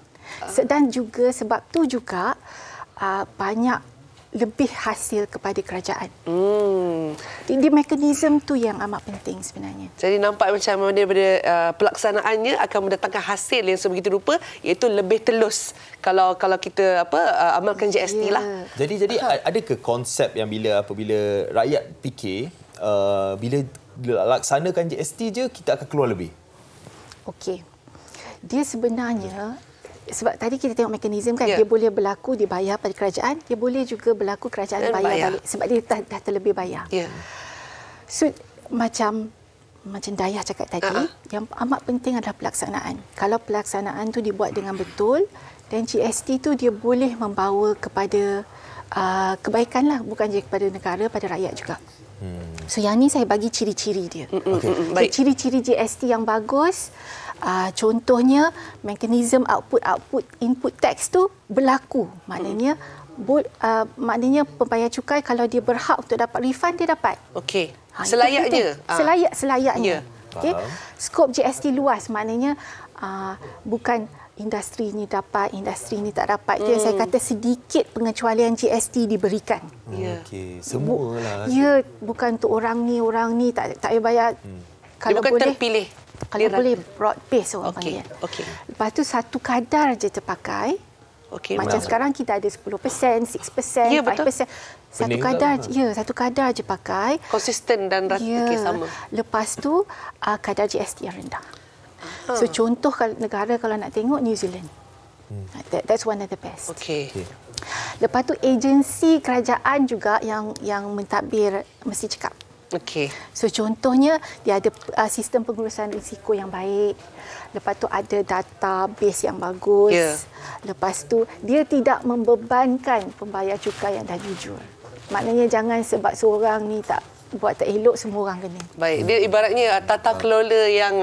Speaker 12: Dan juga sebab tu juga banyak lebih hasil kepada kerajaan. Di mekanisme tu yang amat penting sebenarnya.
Speaker 2: Jadi nampak macam daripada pelaksanaannya akan mendatangkan hasil yang sebegitu rupa, iaitu lebih telus kalau kita amalkan GST lah.
Speaker 1: Jadi adakah konsep yang apabila rakyat fikir bila laksanakan GST je kita akan keluar lebih?
Speaker 12: Okey. Dia sebenarnya sebab tadi kita tengok mekanisme kan, dia boleh berlaku dibayar pada kerajaan, dia boleh juga berlaku kerajaan bayar balik sebab dia dah terlebih bayar. So macam Dayah cakap tadi, yang amat penting adalah pelaksanaan. Kalau pelaksanaan tu dibuat dengan betul, dan GST tu dia boleh membawa kepada kebaikan lah, bukan je kepada negara, pada rakyat juga. So yang ni saya bagi ciri-ciri dia. So, ciri-ciri GST yang bagus, contohnya mekanisme output input tax tu berlaku. Maknanya maknanya pembayar cukai kalau dia berhak untuk dapat refund, dia dapat.
Speaker 2: Okey. Selayaknya.
Speaker 12: Selayaknya. Okey. Skop GST luas, maknanya bukan industri ini dapat, industri ini tak dapat. Itu yang saya kata sedikit pengecualian GST diberikan.
Speaker 1: Okey, semualah.
Speaker 12: Ya, bukan untuk orang ni tak payah bayar. Kalau
Speaker 2: dia bukan
Speaker 12: boleh,
Speaker 2: terpilih.
Speaker 12: Kalau boleh broad base orang panggil.
Speaker 2: Okey.
Speaker 12: Lepas tu satu kadar je terpakai. Macam sekarang kita ada 10%, 6%, 5%. Satu kadar je pakai.
Speaker 2: Konsisten dan sama.
Speaker 12: Lepas tu kadar GST yang rendah. So contoh negara kalau nak tengok New Zealand. That's one of the best.
Speaker 2: Okey.
Speaker 12: Lepas tu agensi kerajaan juga yang mentadbir mesti cakap.
Speaker 2: Okey.
Speaker 12: So contohnya dia ada sistem pengurusan risiko yang baik. Lepas tu ada database yang bagus. Lepas tu dia tidak membebankan pembayar cukai yang dah jujur. Maknanya jangan sebab seorang ni tak buat tak elok, semua orang kena.
Speaker 2: Baik, dia ibaratnya tata kelola yang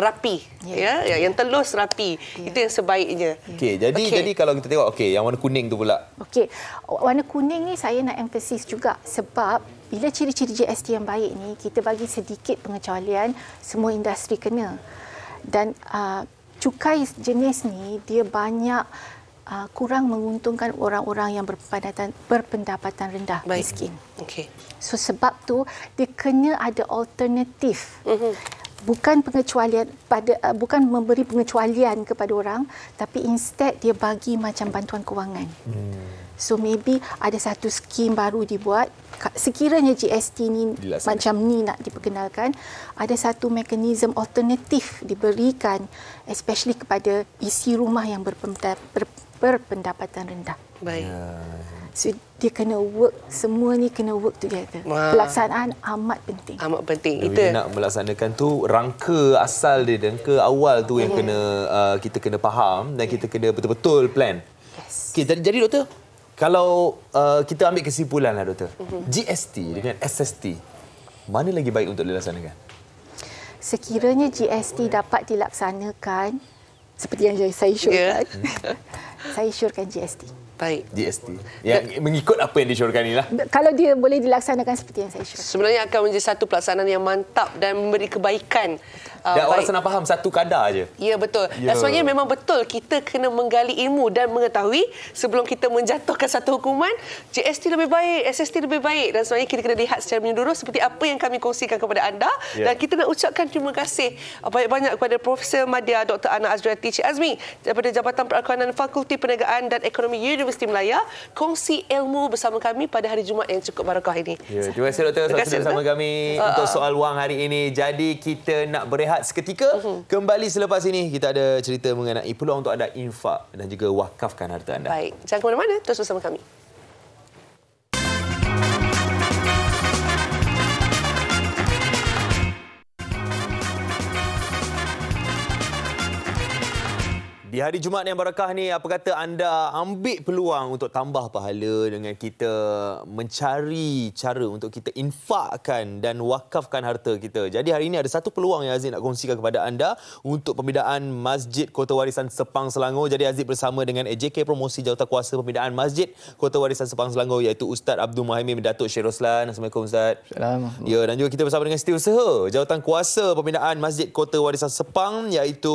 Speaker 2: rapi, yang telus rapi. Itu yang sebaiknya.
Speaker 1: Okey, jadi kalau kita tengok yang warna kuning tu pula.
Speaker 12: Okey, warna kuning ni saya nak emphasis juga sebab bila ciri-ciri GST yang baik ni kita bagi sedikit pengecualian, semua industri kena. Dan cukai jenis ni dia banyak kurang menguntungkan orang-orang yang berpendapatan rendah, miskin.
Speaker 2: Okey.
Speaker 12: So sebab tu dia kena ada alternatif. Bukan pengecualian bukan memberi pengecualian kepada orang, tapi instead dia bagi macam bantuan kewangan. So maybe ada satu skim baru dibuat, sekiranya GST ni macam ni nak diperkenalkan, ada satu mekanisme alternatif diberikan especially kepada isi rumah yang berpendapatan rendah.
Speaker 2: Baik.
Speaker 12: So, dia kena work, semua ni kena work together. Pelaksanaan amat penting.
Speaker 2: Amat penting.
Speaker 1: Itu nak melaksanakan tu, rangka asal dia, rangka awal tu yang kena kita kena faham dan kita kena betul-betul plan.
Speaker 12: Yes.
Speaker 1: Okay, jadi doktor, kalau kita ambil kesimpulan lah doktor, GST dengan SST, mana lagi baik untuk dilaksanakan?
Speaker 12: Sekiranya GST dapat dilaksanakan seperti yang saya syorkan, saya syorkan GST.
Speaker 2: Baik.
Speaker 1: GST. Yang mengikut apa yang disyorkan inilah.
Speaker 12: Kalau dia boleh dilaksanakan seperti yang saya syorkan.
Speaker 2: Sebenarnya akan menjadi satu pelaksanaan yang mantap dan memberi kebaikan.
Speaker 1: Dan orang senang faham satu kadar aje.
Speaker 2: Ya, betul. Dan sebenarnya memang betul kita kena menggali ilmu dan mengetahui sebelum kita menjatuhkan satu hukuman, GST lebih baik, SST lebih baik. Dan sebenarnya kita kena lihat secara menyeluruh seperti apa yang kami kongsikan kepada anda. Dan kita nak ucapkan terima kasih banyak-banyak kepada Profesor Madya Dr. Ana Azriati Cik Azmi daripada Jabatan Perakanan Fakulti Perniagaan dan Ekonomi Universiti Melaya, kongsi ilmu bersama kami pada hari Jumaat yang cukup barakah ini.
Speaker 1: Ya, terima kasih doktor bersama kami untuk soal wang hari ini. Jadi kita nak berehat seketika. Kembali selepas ini kita ada cerita mengenai peluang untuk anda infak dan juga wakafkan harta anda.
Speaker 2: Baik, jangan ke mana-mana, terus bersama kami.
Speaker 1: Di hari Jumaat yang barakah ni, apa kata anda ambil peluang untuk tambah pahala dengan kita mencari cara untuk kita infakkan dan wakafkan harta kita. Jadi hari ini ada satu peluang yang Aziz nak kongsikan kepada anda untuk pembinaan Masjid Kota Warisan Sepang Selangor. Jadi Aziz bersama dengan AJK Promosi Jawatankuasa Pembinaan Masjid Kota Warisan Sepang Selangor iaitu Ustaz Abdul Muhaimin Datuk Syed Roslan. Assalamualaikum Ustaz.
Speaker 13: Assalamualaikum.
Speaker 1: Ya, dan juga kita bersama dengan Setiausaha Jawatankuasa Pembinaan Masjid Kota Warisan Sepang iaitu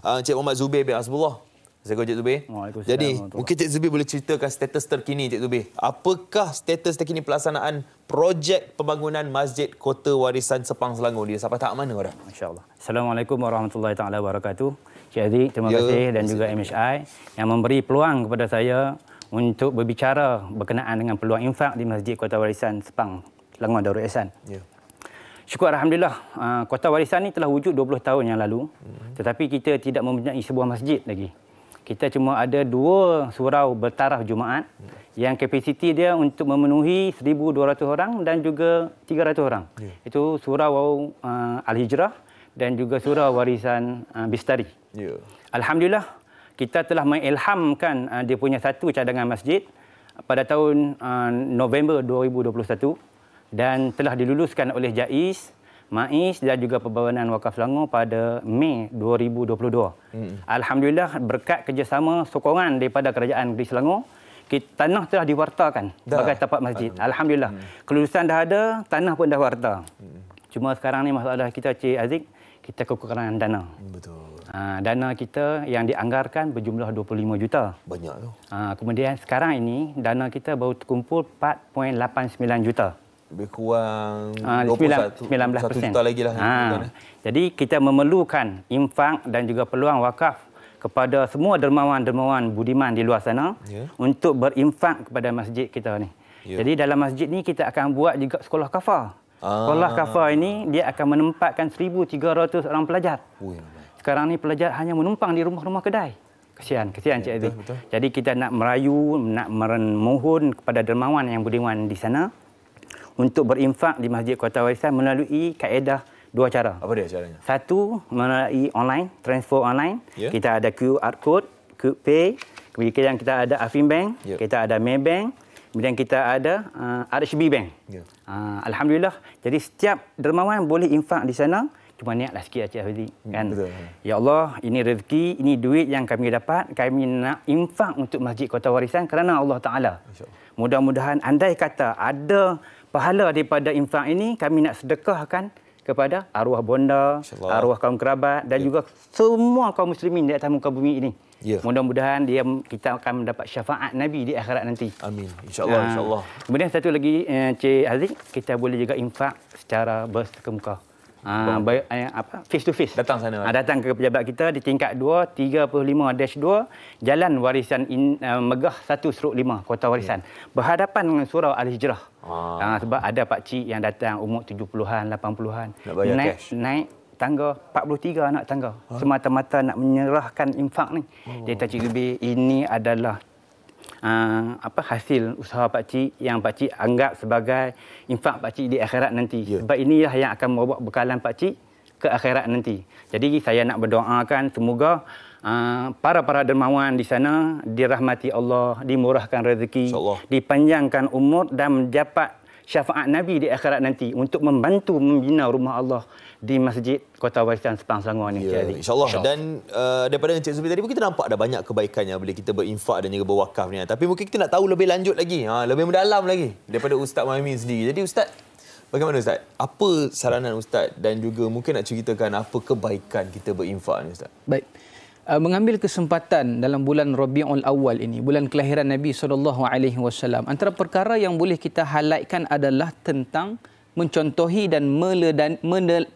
Speaker 1: Encik Muhammad Zubir bin Hasbullah. Assalamualaikum Cik Zubir. Jadi, mungkin Cik Zubir boleh ceritakan status terkini Cik Zubir. Apakah status terkini pelaksanaan projek pembangunan Masjid Kota Warisan Sepang Selangor dia sampai tahap mana dah?
Speaker 13: Masya-Allah. Assalamualaikum warahmatullahi taala wabarakatuh. Cik Aziz, terima kasih dan juga MHI yang memberi peluang kepada saya untuk berbicara berkenaan dengan peluang infak di Masjid Kota Warisan Sepang Selangor Darul Ihsan. Ya. Syukur Alhamdulillah, Kota Warisan ini telah wujud 20 tahun yang lalu, tetapi kita tidak mempunyai sebuah masjid lagi. Kita cuma ada 2 surau bertaraf Jumaat yang kapasiti dia untuk memenuhi 1,200 orang dan juga 300 orang. Yeah. Itu surau Al-Hijrah dan juga surau Warisan Bistari. Yeah. Alhamdulillah, kita telah mengilhamkan dia punya satu cadangan masjid pada tahun November 2021 dan telah diluluskan oleh JAIS, MAIS dan juga Perbawanan Wakaf Selangor pada Mei 2022. Alhamdulillah, berkat kerjasama sokongan daripada Kerajaan Negeri Selangor, tanah telah diwartakan sebagai tapak masjid. Alhamdulillah. Kelulusan dah ada, tanah pun dah warta. Cuma sekarang ni masalah kita, Cik Aziz, kita kekurangan dana. Betul. Dana kita yang dianggarkan berjumlah 25 juta.
Speaker 1: Banyak tu.
Speaker 13: Kemudian sekarang ini dana kita baru terkumpul 4.89 juta.
Speaker 1: Lebih kurang
Speaker 13: 19%
Speaker 1: juta lagi lah.
Speaker 13: Jadi kita memerlukan infak dan juga peluang wakaf kepada semua dermawan-dermawan budiman di luar sana untuk berinfak kepada masjid kita ni. Jadi dalam masjid ni kita akan buat juga sekolah kafar. Sekolah kafar ini dia akan menempatkan 1,300 orang pelajar. Sekarang ni pelajar hanya menumpang di rumah-rumah kedai. Kesian Cik Aziz. Jadi kita nak merayu, nak memohon kepada dermawan yang budiman di sana untuk berinfak di Masjid Kota Warisan melalui kaedah 2 cara.
Speaker 1: Apa dia caranya?
Speaker 13: Satu, melalui online, transfer online. Kita ada QR code, QPay, kemudian kita ada Affinbank, kita ada Maybank, kemudian kita ada RHB Bank. Alhamdulillah, jadi setiap dermawan boleh infak di sana. Cuma niatlah sikit Cik Hafiz, kan? Ya Allah, ini rezeki, ini duit yang kami dapat, kami nak infak untuk Masjid Kota Warisan kerana Allah Ta'ala. Mudah-mudahan andai kata ada pahala daripada infak ini, kami nak sedekahkan kepada arwah bonda, arwah kaum kerabat dan juga semua kaum muslimin di atas muka bumi ini. Mudah-mudahan kita akan mendapat syafaat Nabi di akhirat nanti.
Speaker 1: Amin. InsyaAllah. InsyaAllah.
Speaker 13: Kemudian satu lagi, Cik Aziz, kita boleh juga infak secara bersemuka. Face to face.
Speaker 1: Datang sana.
Speaker 13: Datang ke pejabat kita di tingkat 2, 35-2, Jalan Warisan Megah 1/5, Kota Warisan. Berhadapan dengan surau Al-Hijrah. Sebab ada pak cik yang datang umur 70-an, 80-an.
Speaker 1: Nak bayar cash.
Speaker 13: Naik tangga, 43 anak tangga. Semata-mata nak menyerahkan infak ni. Dia kata, Cik Zubir, ini adalah hasil usaha pakcik yang pakcik anggap sebagai infak pakcik di akhirat nanti. Sebab inilah yang akan membawa bekalan pakcik ke akhirat nanti. Jadi saya nak berdoakan semoga para dermawan di sana dirahmati Allah, dimurahkan rezeki, dipanjangkan umur dan mendapat syafaat Nabi di akhirat nanti untuk membantu membina rumah Allah di Masjid Kota Warisan Sepang Selangor ni.
Speaker 1: InsyaAllah. Dan daripada Encik Zubir tadi pun kita nampak ada banyak kebaikannya bila kita berinfak dan juga berwakaf ni. Tapi mungkin kita nak tahu lebih lanjut lagi, lebih mendalam lagi daripada Ustaz Muhaimin sendiri. Jadi Ustaz, bagaimana Ustaz? Apa saranan Ustaz dan juga mungkin nak ceritakan apa kebaikan kita berinfak ni Ustaz?
Speaker 14: Baik. Mengambil kesempatan dalam bulan Rabiul Awal ini, bulan kelahiran Nabi SAW, antara perkara yang boleh kita highlightkan adalah tentang mencontohi dan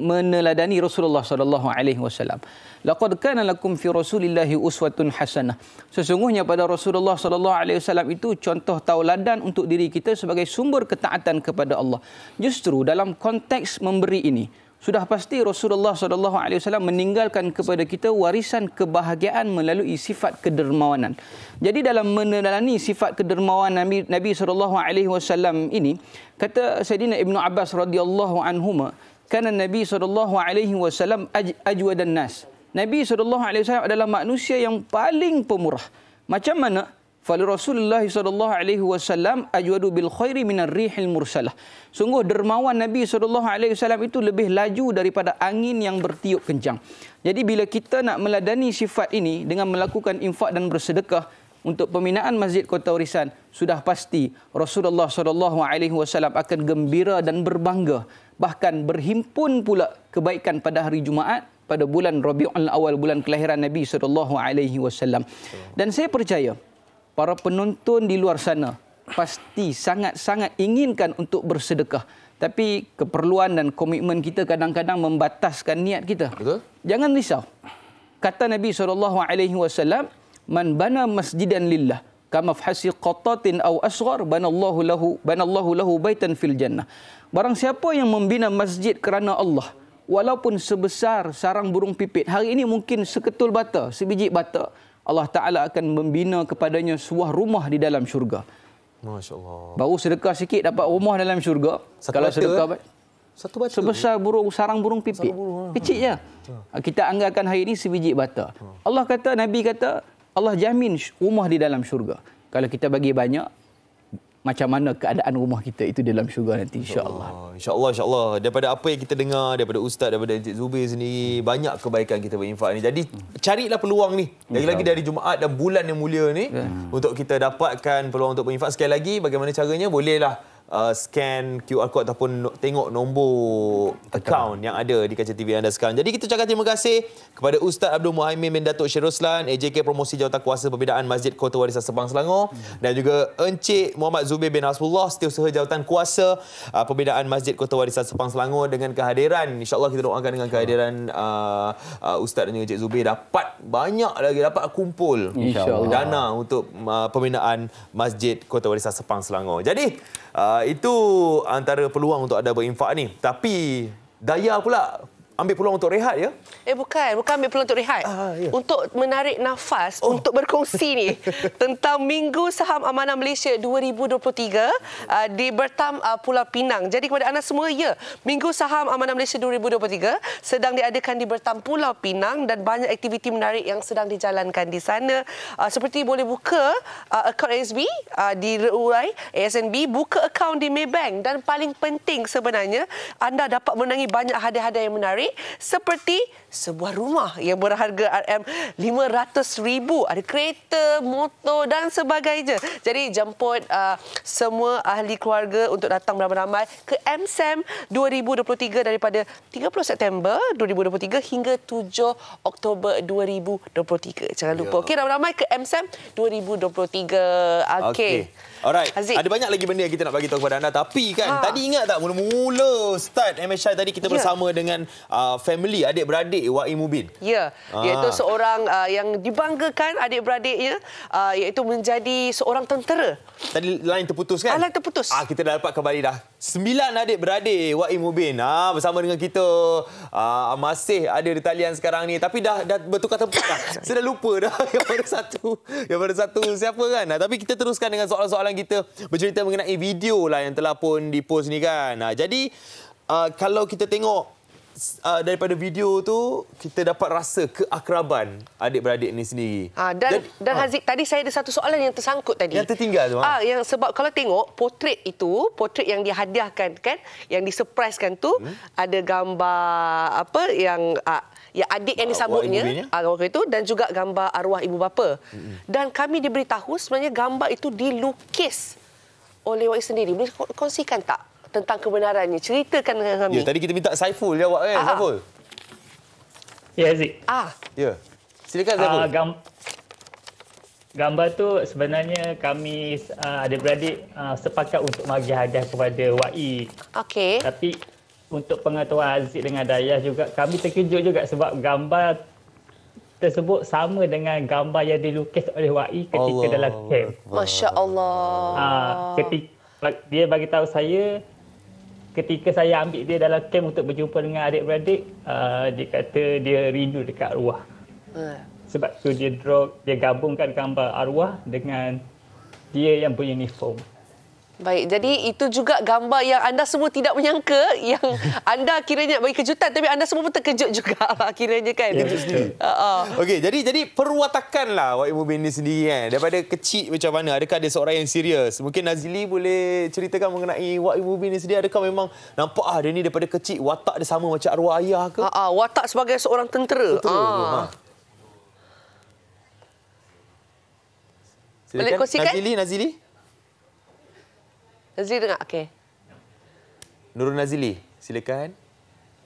Speaker 14: meneladani Rasulullah SAW. Laqad kana lakum fi Rasulillahi uswatun hasanah. Sesungguhnya pada Rasulullah SAW itu contoh tauladan untuk diri kita sebagai sumber ketaatan kepada Allah. Justru dalam konteks memberi ini, sudah pasti Rasulullah SAW meninggalkan kepada kita warisan kebahagiaan melalui sifat kedermawanan. Jadi dalam meneladani sifat kedermawanan Nabi SAW ini, kata Sayyidina Ibnu Abbas radhiyallahu anhuma, kana Nabi SAW ajwadan nas. Nabi SAW adalah manusia yang paling pemurah. Macam mana? Fali Rasulullah SAW ajwadu bil khairi minar rihil mursalah. Sungguh dermawan Nabi SAW itu lebih laju daripada angin yang bertiup kencang. Jadi bila kita nak meladani sifat ini dengan melakukan infak dan bersedekah untuk pembinaan Masjid Kota Warisan, sudah pasti Rasulullah SAW akan gembira dan berbangga. Bahkan berhimpun pula kebaikan pada hari Jumaat pada bulan Rabiul Awal, bulan kelahiran Nabi SAW. Dan saya percaya para penonton di luar sana pasti sangat-sangat inginkan untuk bersedekah. Tapi keperluan dan komitmen kita kadang-kadang membataskan niat kita. Betul? Jangan risau. Kata Nabi SAW, man bana masjidan lillah kamafhasi qatatin aw asghar banallahu lahu baitan fil jannah. Barang siapa yang membina masjid kerana Allah, walaupun sebesar sarang burung pipit, hari ini mungkin seketul bata, sebiji bata, Allah Ta'ala akan membina kepadanya sebuah rumah di dalam syurga.
Speaker 1: Masya Allah.
Speaker 14: Baru sedekah sikit dapat rumah dalam syurga. Kalau sedekah
Speaker 1: satu bata
Speaker 14: sebesar sarang burung pipit. Kecil je. Kita anggarkan hari ini sebiji bata. Allah kata, Nabi kata, Allah jamin rumah di dalam syurga. Kalau kita bagi banyak, macam mana keadaan rumah kita itu dalam syurga nanti, insya-Allah.
Speaker 1: InsyaAllah. Daripada apa yang kita dengar daripada Ustaz, daripada Encik Zubir sendiri, banyak kebaikan kita berinfak ni. Jadi carilah peluang ni. Lagi-lagi dari Jumaat dan bulan yang mulia ni, untuk kita dapatkan peluang untuk berinfak. Sekali lagi, bagaimana caranya? Bolehlah scan QR code ataupun tengok nombor akaun yang ada di kaca TV anda sekarang. Jadi kita ucapkan terima kasih kepada Ustaz Abdul Muhaimin bin Datuk Syed Roslan, AJK Promosi Jawatankuasa Pembinaan Masjid Kota Warisan Sepang Selangor, dan juga Encik Muhammad Zubir bin Hasbullah, Setiausaha Jawatankuasa Pembinaan Masjid Kota Warisan Sepang Selangor, dengan kehadiran, insya-Allah kita doakan dengan kehadiran Ustaz dan juga Encik Zubir dapat banyak lagi, dapat kumpul dana untuk pembinaan Masjid Kota Warisan Sepang Selangor. Jadi itu antara peluang untuk anda berinfak ni. Tapi Daya pula ambil peluang untuk rehat, ya?
Speaker 2: Bukan ambil peluang untuk rehat. Untuk menarik nafas, untuk berkongsi ni tentang Minggu Saham Amanah Malaysia 2023 di Bertam Pulau Pinang. Jadi kepada anda semua, Minggu Saham Amanah Malaysia 2023 sedang diadakan di Bertam Pulau Pinang dan banyak aktiviti menarik yang sedang dijalankan di sana. Seperti boleh buka akaun ASB di Reurai ASNB, buka akaun di Maybank, dan paling penting sebenarnya anda dapat menangi banyak hadiah-hadiah yang menarik, seperti sebuah rumah yang berharga RM500,000, ada kereta, motor dan sebagainya. Jadi jemput semua ahli keluarga untuk datang beramai-ramai ke MSAM 2023 daripada 30 September 2023 hingga 7 Oktober 2023. Jangan lupa, okey, ramai-ramai ke MSAM 2023. Okey.
Speaker 1: Alright. Aziz, ada banyak lagi benda yang kita nak bagi tahu kepada anda, tapi kan tadi ingat tak mula-mula start MSI tadi kita bersama dengan family adik-beradik Wai Mubin.
Speaker 2: Iaitu seorang yang dibanggakan adik-beradiknya, iaitu menjadi seorang tentera.
Speaker 1: Tadi line terputus kan?
Speaker 2: Line terputus.
Speaker 1: Kita dah dapat kembali dah 9 adik-beradik Wai Mubin bersama dengan kita masih ada di talian sekarang ni, tapi dah bertukar tempat dah. Saya dah lupa dah yang mana satu siapa kan. Tapi kita teruskan dengan soalan-soalan kita bercerita mengenai video lah yang telah pun dipost ni kan. Jadi kalau kita tengok daripada video tu, kita dapat rasa keakraban adik-beradik ni sendiri.
Speaker 2: Dan Haziq, tadi saya ada satu soalan yang tersangkut tadi.
Speaker 1: Yang tertinggal tu.
Speaker 2: Yang sebab kalau tengok potret itu, potret yang dihadiahkan kan, yang disurprisekan tu, ada gambar apa yang adik yang disambutnya, waktu itu, dan juga gambar arwah ibu bapa. Dan kami diberitahu sebenarnya gambar itu dilukis oleh Wai sendiri. Boleh kongsikan tak tentang kebenarannya? Ceritakan dengan kami.
Speaker 1: Ya, tadi kita minta Saiful jawab kan, Saiful?
Speaker 15: Ya, Haziq.
Speaker 1: Ya. Silakan Saiful.
Speaker 15: Gambar tu sebenarnya kami adik-beradik sepakat untuk bagi hadiah kepada Wai.
Speaker 2: Okey.
Speaker 15: Tapi untuk pengetahuan Haziq dengan Dayah juga, kami terkejut juga sebab gambar tersebut sama dengan gambar yang dilukis oleh Wai ketika dalam camp.
Speaker 2: Masya Allah.
Speaker 15: Ketika dia bagi tahu saya, ketika saya ambil dia dalam camp untuk berjumpa dengan adik-beradik, dia kata dia rindu dekat arwah. Sebab tu dia gabungkan gambar arwah dengan dia yang beruniform.
Speaker 2: Baik, jadi itu juga gambar yang anda semua tidak menyangka, yang anda kiranya bagi kejutan, tapi anda semua pun terkejut juga kiranya kan.
Speaker 1: Terkejut sendiri. Okey, jadi perwatakan lah Wai Mubin ni sendiri kan. Daripada kecil macam mana? Adakah dia seorang yang serius? Mungkin Nazili boleh ceritakan mengenai Wai Mubin ni sendiri. Adakah memang nampak dia ni daripada kecil watak dia sama macam arwah ayah ke?
Speaker 2: Watak sebagai seorang tentera. Boleh kongsikan? Nazili dengar? Okey.
Speaker 1: Nurul Nazili, silakan.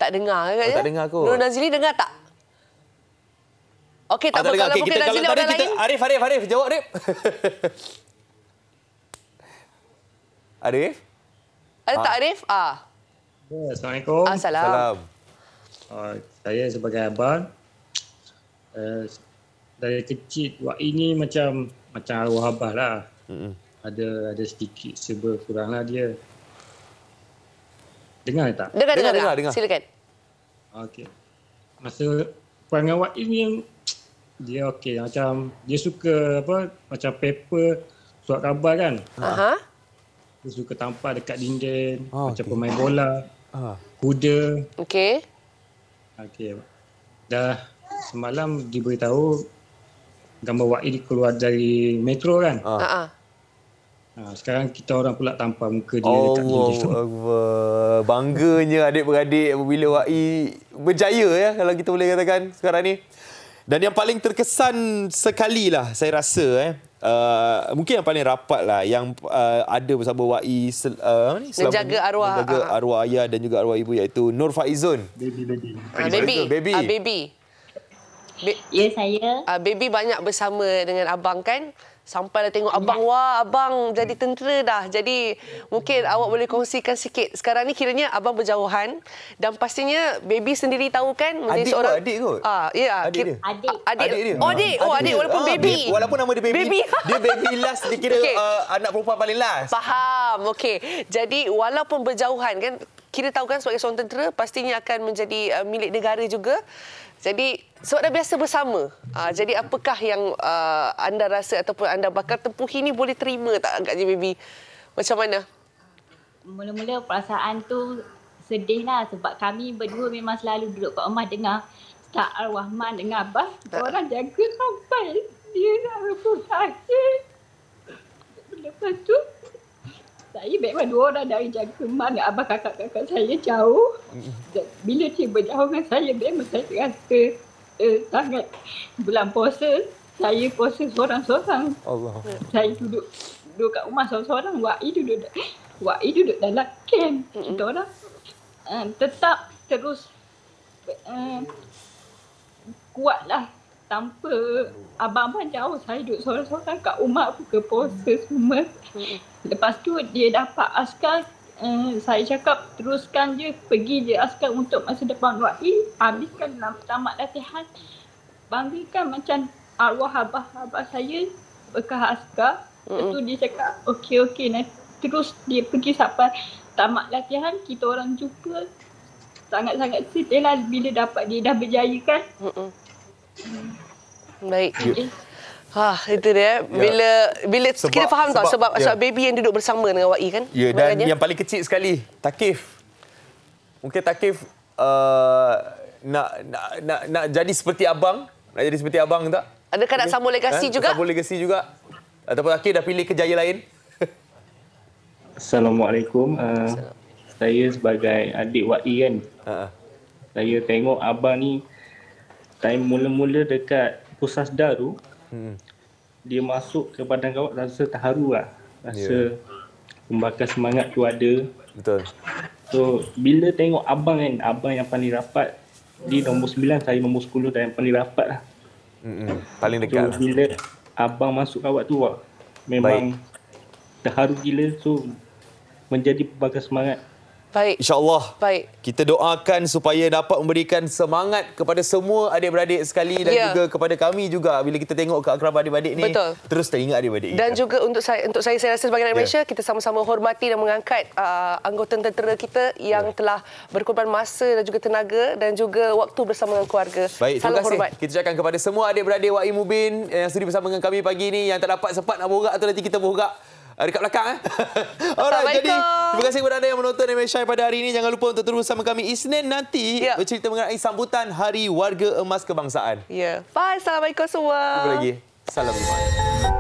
Speaker 2: Tak dengar ke?
Speaker 1: Tak dengar kot.
Speaker 2: Nurul Nazili dengar tak? Okey, tak apa. Kalau mungkin Nazili orang lain.
Speaker 1: Arif, jawab Arif. Arif?
Speaker 2: Ada tak Arif?
Speaker 16: Assalamualaikum.
Speaker 2: Assalam.
Speaker 16: Saya sebagai abang, dari kecil Wai ni macam arwah abah lah. Ada sedikit serba kuranglah dia. Dengar tak?
Speaker 2: Dengar. Silakan.
Speaker 16: Okey. Masa perangai Wai ni dia okey, macam dia suka macam paper surat khabar kan. Dia suka tampal dekat dinding, macam pemain bola, kuda.
Speaker 2: Okey.
Speaker 16: Dah semalam diberitahu gambar Wai keluar dari metro kan. Sekarang kita orang pula tampar muka dia dekat dinding.
Speaker 1: Allah. Bangganya adik-beradik apabila Wai berjaya ya, kalau kita boleh katakan sekarang ni. Dan yang paling terkesan sekali lah saya rasa mungkin yang paling rapat lah yang ada bersama Wai
Speaker 2: menjaga
Speaker 1: arwah ayah dan juga arwah ibu, iaitu Nur Faizun.
Speaker 2: Baby.
Speaker 4: Ya, saya.
Speaker 2: Baby banyak bersama dengan abang kan? Sampai dah tengok abang, abang jadi tentera dah. Jadi mungkin awak boleh kongsikan sikit. Sekarang ni kiranya abang berjauhan dan pastinya Baby sendiri tahu kan menjadi seorang
Speaker 1: adik kot.
Speaker 2: Adik dia.
Speaker 1: Adik dia.
Speaker 2: Adik walaupun Baby.
Speaker 1: Walaupun nama dia Baby. Dia Baby last, dia kira anak perempuan paling last.
Speaker 2: Faham. Okey. Jadi walaupun berjauhan kan, kira tahu kan sebagai seorang tentera pastinya akan menjadi milik negara juga. Jadi sebab dah biasa bersama. Jadi apakah yang anda rasa ataupun anda bakal tempuhi ni boleh terima tak agaknya Baby? Macam mana?
Speaker 4: Mula-mula perasaan tu sedih lah sebab kami berdua memang selalu duduk kat rumah dengar tak arwah mak dengan abah. Orang jaga sampai dia dah rebut sakit. Lepas tu saya memang dua orang dari jaga mak dengan abah, kakak-kakak saya jauh. Bila dia berjauh dengan saya memang saya rasa sangat. Bulan puasa, saya puasa seorang-seorang. Saya duduk kat rumah seorang-seorang. Wai duduk dalam camp. Kita orang tetap terus kuatlah. Tanpa abang-abang jauh, saya duduk seorang-seorang kat rumah ke puasa semua. Lepas tu dia dapat askar. Saya cakap teruskan je, pergi je askar untuk masa depan Wai. Habiskan tamat latihan. Banggakan macam arwah abah saya bekas askar. Lepas tu dia cakap okey. Terus dia pergi sampai tamat latihan, kita orang jumpa. Sangat-sangat sedih lah bila dapat dia dah berjaya kan.
Speaker 2: Baik. Itu dia. Bila kita faham tau sebab baby yang duduk bersama dengan Wai kan.
Speaker 1: Ya, dan yang paling kecil sekali, Takif. Mungkin Takif nak jadi seperti abang. Nak jadi seperti abang tak?
Speaker 2: Adakah nak sambung legasi juga?
Speaker 1: Sambung legasi juga. Ataupun Takif dah pilih kerjaya lain?
Speaker 17: Assalamualaikum. Saya sebagai adik Wai kan. Saya tengok abang ni time mula-mula dekat Pusasda tu, dia masuk ke padang kawat rasa terharu lah. Rasa membakar semangat tu ada.
Speaker 1: Betul.
Speaker 17: So bila tengok abang kan, abang yang paling rapat, dia nombor 9, saya nombor 10 dan yang paling rapat lah.
Speaker 1: Paling dekat.
Speaker 17: So bila abang masuk kawat tu, memang terharu gila. So menjadi pembakar semangat.
Speaker 2: Baik.
Speaker 1: InsyaAllah.
Speaker 2: Baik.
Speaker 1: Kita doakan supaya dapat memberikan semangat kepada semua adik-beradik sekali dan juga kepada kami juga bila kita tengok keakraban adik-beradik ni.
Speaker 2: Betul.
Speaker 1: Terus teringat adik-beradik.
Speaker 2: Dan juga untuk saya rasa sebagai rakyat Malaysia, kita sama-sama hormati dan mengangkat anggota tentera kita yang telah berkorban masa dan juga tenaga dan juga waktu bersama dengan keluarga.
Speaker 1: Baik, terima kasih.
Speaker 2: Hormat.
Speaker 1: Kita ucapkan kepada semua adik-beradik Wai Mubin yang sudi bersama dengan kami pagi ni, yang tak dapat sempat nak borak tu nanti kita borak dekat belakang. Alright, jadi terima kasih kepada anda yang menonton MSI pada hari ini. Jangan lupa untuk terus bersama kami Isnin nanti bercerita mengenai sambutan Hari Warga Emas Kebangsaan.
Speaker 2: Bye. Assalamualaikum semua.
Speaker 1: Jumpa lagi. Salam.